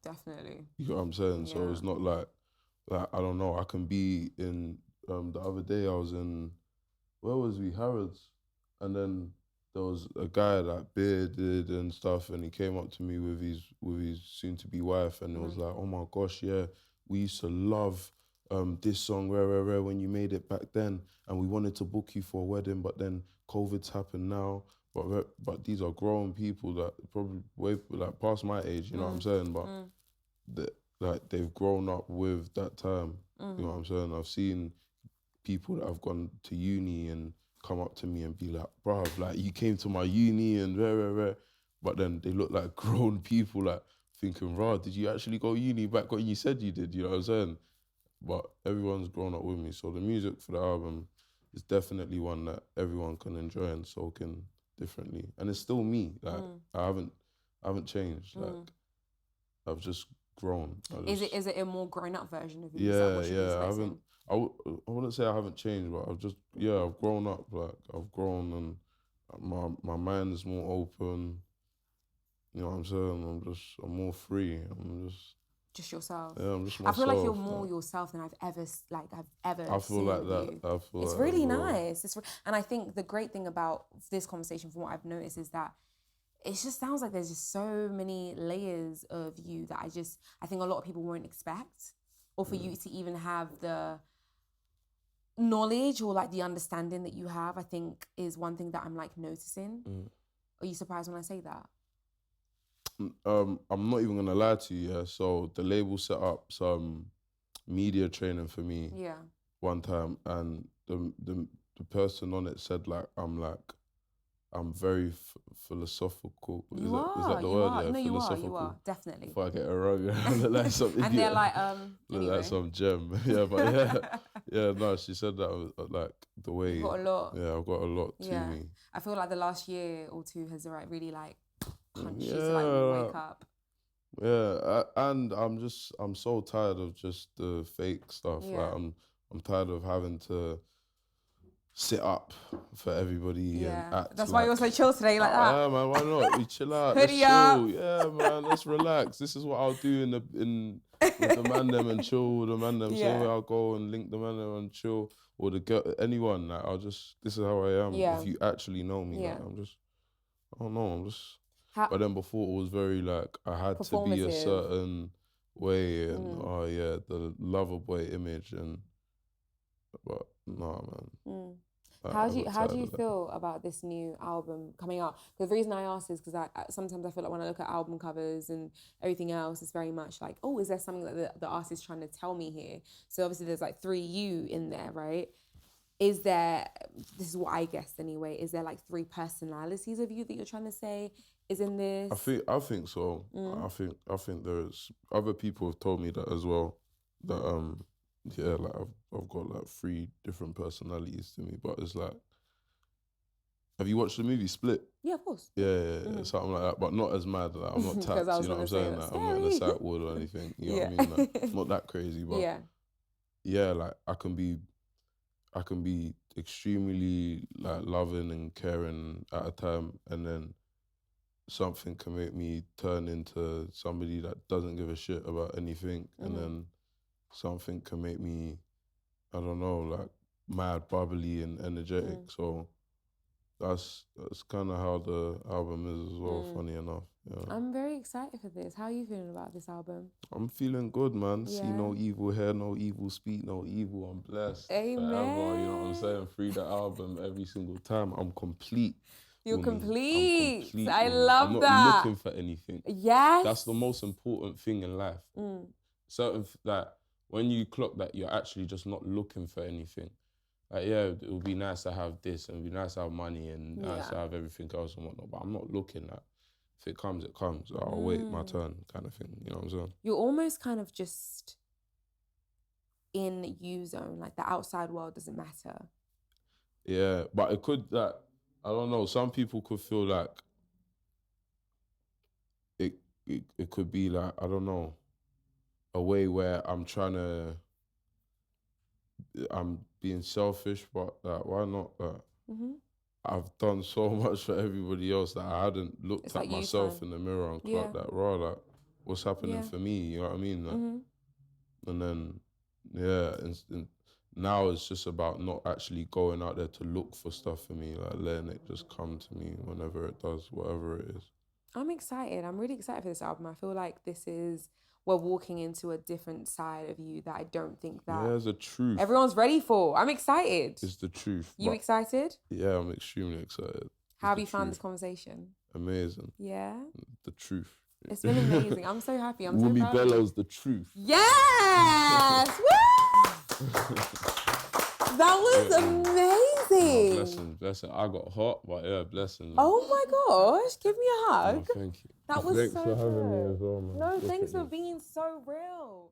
Definitely. You know what I'm saying? Yeah. So it's not like, I don't know, I can be in, the other day I was in, where was we? Harrods. And then there was a guy that bearded and stuff, and he came up to me with his soon-to-be wife, and it was like, oh my gosh, yeah, we used to love this song, Rare, when you made it back then, and we wanted to book you for a wedding, but then COVID's happened now. But these are grown people that probably way like past my age, you know what I'm saying? But they've grown up with that time, you know what I'm saying? I've seen people that have gone to uni and come up to me and be like, bruv, like, you came to my uni and rare. But then they look like grown people, like, thinking, rah, did you actually go uni back when you said you did, you know what I'm saying? But everyone's grown up with me. So the music for the album is definitely one that everyone can enjoy and soak in differently. And it's still me. Like, I haven't changed. Like, I've just grown. Is it a more grown up version of you? Yeah. I wouldn't say I haven't changed, but I've grown up. Like, I've grown, and my mind is more open. You know what I'm saying? I'm more free. I'm just yourself. Yeah, I'm just I myself. feel like you're more yourself than I've ever I feel seen like that. you. I feel it's like really well. nice. And I think the great thing about this conversation, from what I've noticed, is that it just sounds like there's just so many layers of you that I think a lot of people won't expect, or for you to even have the knowledge or like the understanding that you have, I think is one thing that I'm like noticing. Are you surprised when I say that? I'm not even gonna lie to you. Yeah, so the label set up some media training for me. Yeah. One time, and the person on it said like I'm very philosophical. Is that the word? Are. Yeah, no, philosophical. you are definitely. If I get it wrong, look like some idiot. And they're like, look anyway. like some gem. Yeah, but yeah. No, she said that like the way. You've got a lot. Yeah, I've got a lot to me. I feel like the last year or two has really like punched you to like wake up. Yeah, and I'm so tired of just the fake stuff. Yeah. Like I'm tired of having to sit up for everybody and act. That's why you're so chill today, like that. Yeah, man. Why not? We chill out. Hoodie let's up. chill. Yeah, man. Let's relax. This is what I'll do with the man them and chill with the man them. Same way I'll go and link the man them and chill, or the girl, anyone. Like this is how I am. Yeah. If you actually know me, like, I don't know. But then before it was very like I had to be a certain way and the lover boy image but nah, man. How do you feel about this new album coming out? Because the reason I ask is because sometimes I feel like when I look at album covers and everything else, it's very much like, oh, is there something that the artist is trying to tell me here? So obviously there's like 3 you in there, right? This is what I guessed anyway, is there like 3 personalities of you that you're trying to say is in this? I think so. I think there's other people have told me that as well. That like I've got like 3 different personalities to me, but it's like, have you watched the movie Split? Yeah, of course. Yeah, something like that, but not as mad. Like, I'm not tapped, you know what I'm saying? Like, I'm not in a psych ward or anything. You know what I mean? Like, not that crazy, but like I can be extremely like loving and caring at a time, and then something can make me turn into somebody that doesn't give a shit about anything, and then something can make me, I don't know, like mad, bubbly and energetic. So that's kind of how the album is as well, funny enough. Yeah. I'm very excited for this. How are you feeling about this album? I'm feeling good, man. Yeah. See no evil here, no evil speak, no evil. I'm blessed. Amen. Forever, you know what I'm saying? Through the album every single time. I'm complete. You're Wunmi. complete. I'm complete. I love that. I'm not looking for anything. Yes. That's the most important thing in life. That when you clock that, you're actually just not looking for anything. Like, yeah, it would be nice to have this, and it would be nice to have money, and nice to have everything else and whatnot, but I'm not looking at, if it comes, it comes. I'll wait my turn kind of thing, you know what I'm saying? You're almost kind of just in you zone, like the outside world doesn't matter. Yeah, but it could, like, I don't know, some people could feel like it could be like, I don't know, a way where I'm being selfish, but like, why not? I've done so much for everybody else that I hadn't looked at myself in the mirror and clocked that raw, like, what's happening for me, you know what I mean? Like, and then, now it's just about not actually going out there to look for stuff for me, like letting it just come to me whenever it does, whatever it is. I'm excited. I'm really excited for this album. I feel like we're walking into a different side of you that I don't think that... Yeah, it's the truth. Everyone's ready for. I'm excited. It's the truth. You excited? Yeah, I'm extremely excited. How have you found this conversation? Amazing. Yeah? The truth. It's been amazing. I'm so happy. I'm so Wunmi proud. Bello's the truth. Yes! Woo! That was amazing. Blessing. I got hot, but yeah, blessing. Oh my gosh, give me a hug. Oh, thank you. That was Thanks so for having good. me as well, man. No, thanks for being so real.